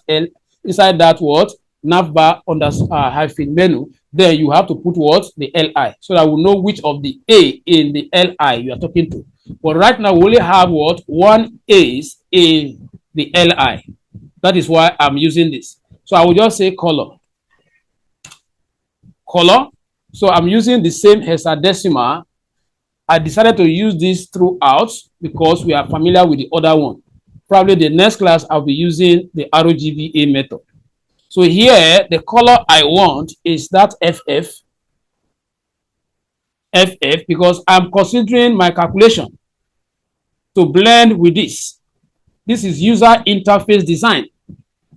inside that what? Navbar under hyphen menu, then you have to put what? The LI. So that we know which of the A in the LI you are talking to. But right now, we only have what? One A's in the LI. That is why I'm using this. So I will just say color. Color. So I'm using the same hexadecimal. I decided to use this throughout because we are familiar with the other one. Probably the next class, I'll be using the ROGBA method. So here, the color I want is that FF, because I'm considering my calculation to blend with this. This is user interface design.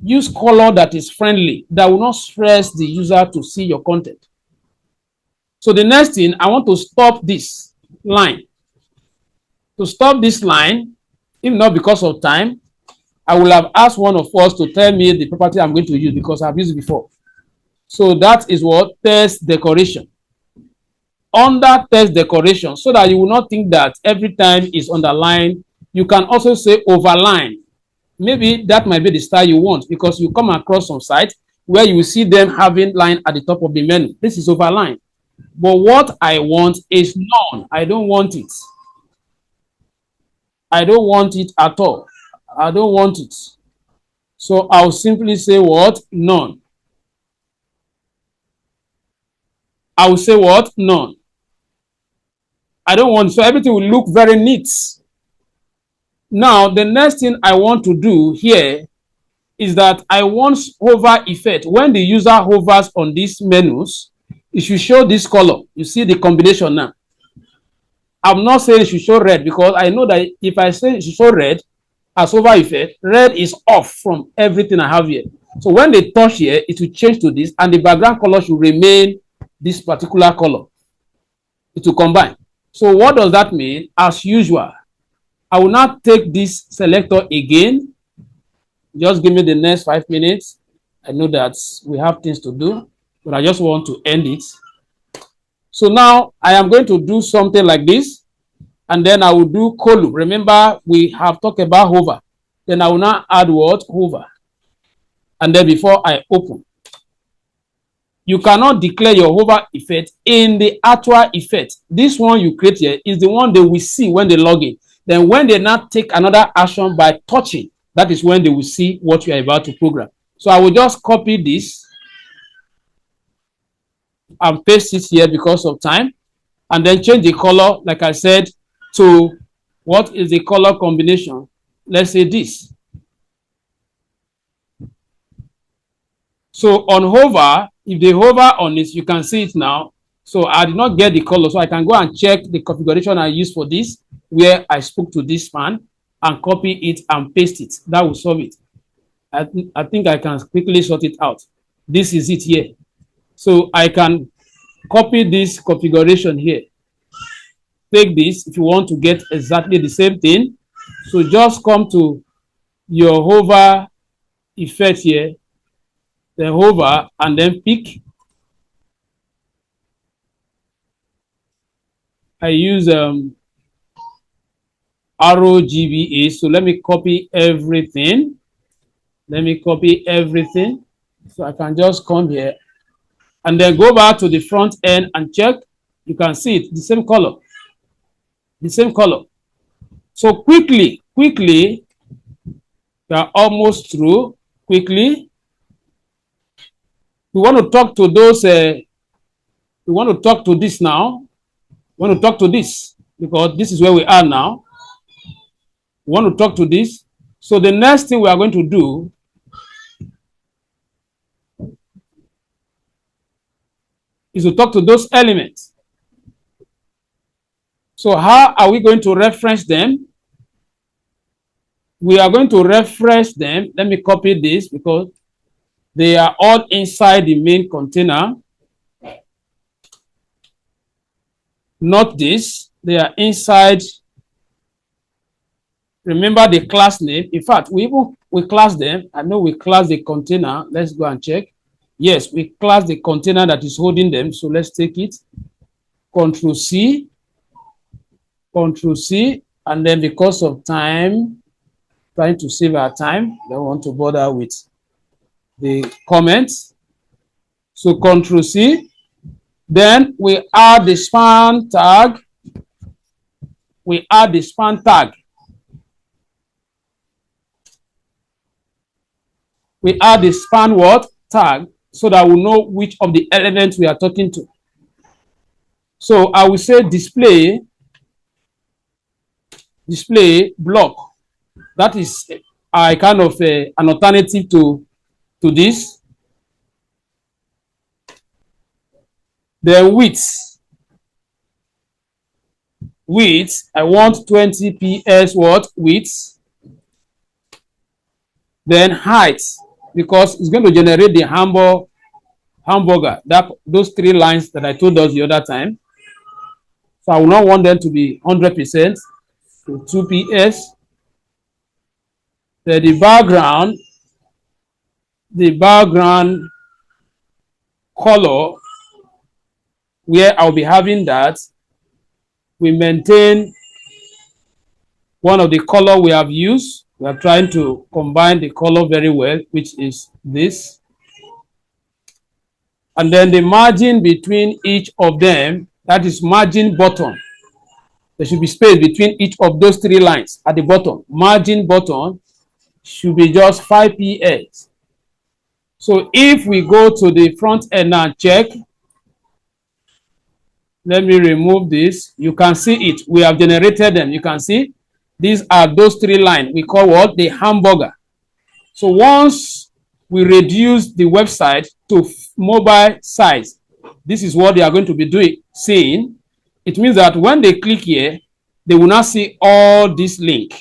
Use color that is friendly, that will not stress the user to see your content. So the next thing, I want to stop this line. To stop this line, if not because of time, I will have asked one of us to tell me the property I'm going to use because I've used it before. So that is what? Text decoration. Under text decoration, so that you will not think that every time is underlined, you can also say overline. Maybe that might be the style you want, because you come across some sites where you see them having line at the top of the menu. This is overline. But what I want is none. I don't want it. I don't want it at all. I don't want it. So I'll simply say what? None. I will say what? None. I don't want, so everything will look very neat. Now, the next thing I want to do here is that I want hover effect. When the user hovers on these menus, it should show this color. You see the combination now. I'm not saying it should show red, because I know that if I say it should show red as hover effect, red is off from everything I have here. So when they touch here, it will change to this, and the background color should remain this particular color. It will combine. So what does that mean? As usual, I will not take this selector again. Just give me the next 5 minutes. I know that we have things to do, but I just want to end it. So now I am going to do something like this, and then I will do column. Remember, we have talked about hover. Then I will now add what? Hover. And then before I open, you cannot declare your hover effect in the actual effect. This one you create here is the one they will see when they log in. Then when they now take another action by touching, that is when they will see what you are about to program. So I will just copy this and paste it here because of time, and then change the color, like I said, to what is the color combination? Let's say this. So on hover, if they hover on it, you can see it now. So I did not get the color, so I can go and check the configuration I used for this, where I spoke to this span, and copy it and paste it. That will solve it. I think I can quickly sort it out. This is it here. So I can copy this configuration here. Take this if you want to get exactly the same thing. So just come to your hover effect here, then hover, and then pick. I use ROGBA. So let me copy everything. Let me copy everything. So I can just come here and then go back to the front end and check. You can see it, the same color. The same color. So quickly, we are almost through. Quickly, we want to talk to those. We want to talk to this now. We want to talk to this because this is where we are now. We want to talk to this. So the next thing we are going to do is to talk to those elements. So how are we going to reference them? We are going to reference them. Let me copy this because they are all inside the main container. Not this. They are inside. Remember the class name. In fact, we class them. I know we class the container. Let's go and check. Yes, we class the container that is holding them. So let's take it. Control C, and then because of time, trying to save our time, don't want to bother with the comments. So Control C, then we add the span tag. We add the span tag. We add the span what? Tag, so that we know which of the elements we are talking to. So I will say display block. That is a kind of an alternative to this. Then width. I want 20 ps what? Width. Then height, because it's going to generate the hamburger, those 3 lines that I told us the other time. So I will not want them to be 100%, so 2 ps. Then the background color, where I'll be having that, we maintain one of the color we have used. We are trying to combine the color very well, which is this. And then the margin between each of them, that is margin button. There should be space between each of those 3 lines at the bottom. Margin button should be just 5 ps. So if we go to the front end and check, let me remove this. You can see it. We have generated them. You can see these are those 3 lines. We call what? The hamburger. So once we reduce the website to mobile size, this is what they are going to be seeing. It means that when they click here, they will not see all this link.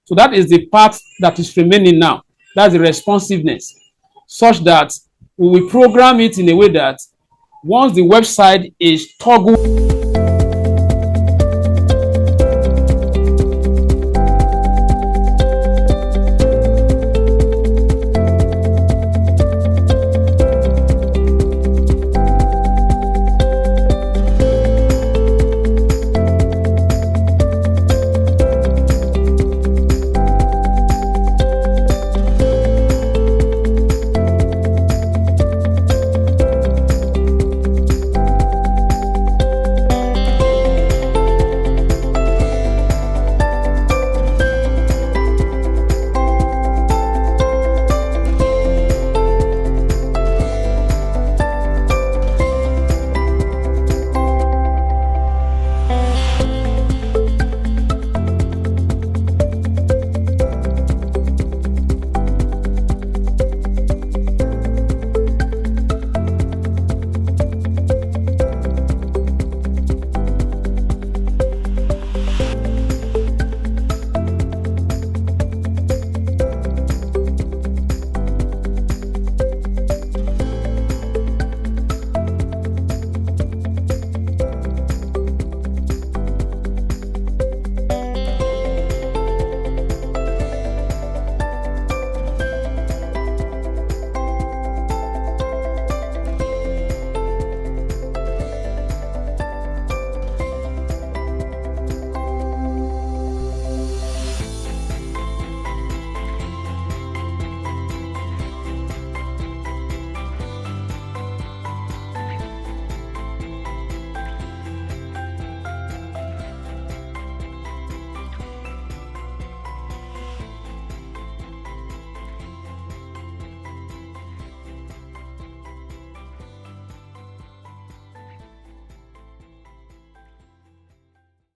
So that is the part that is remaining now. That's the responsiveness, such that we will program it in a way that once the website is toggled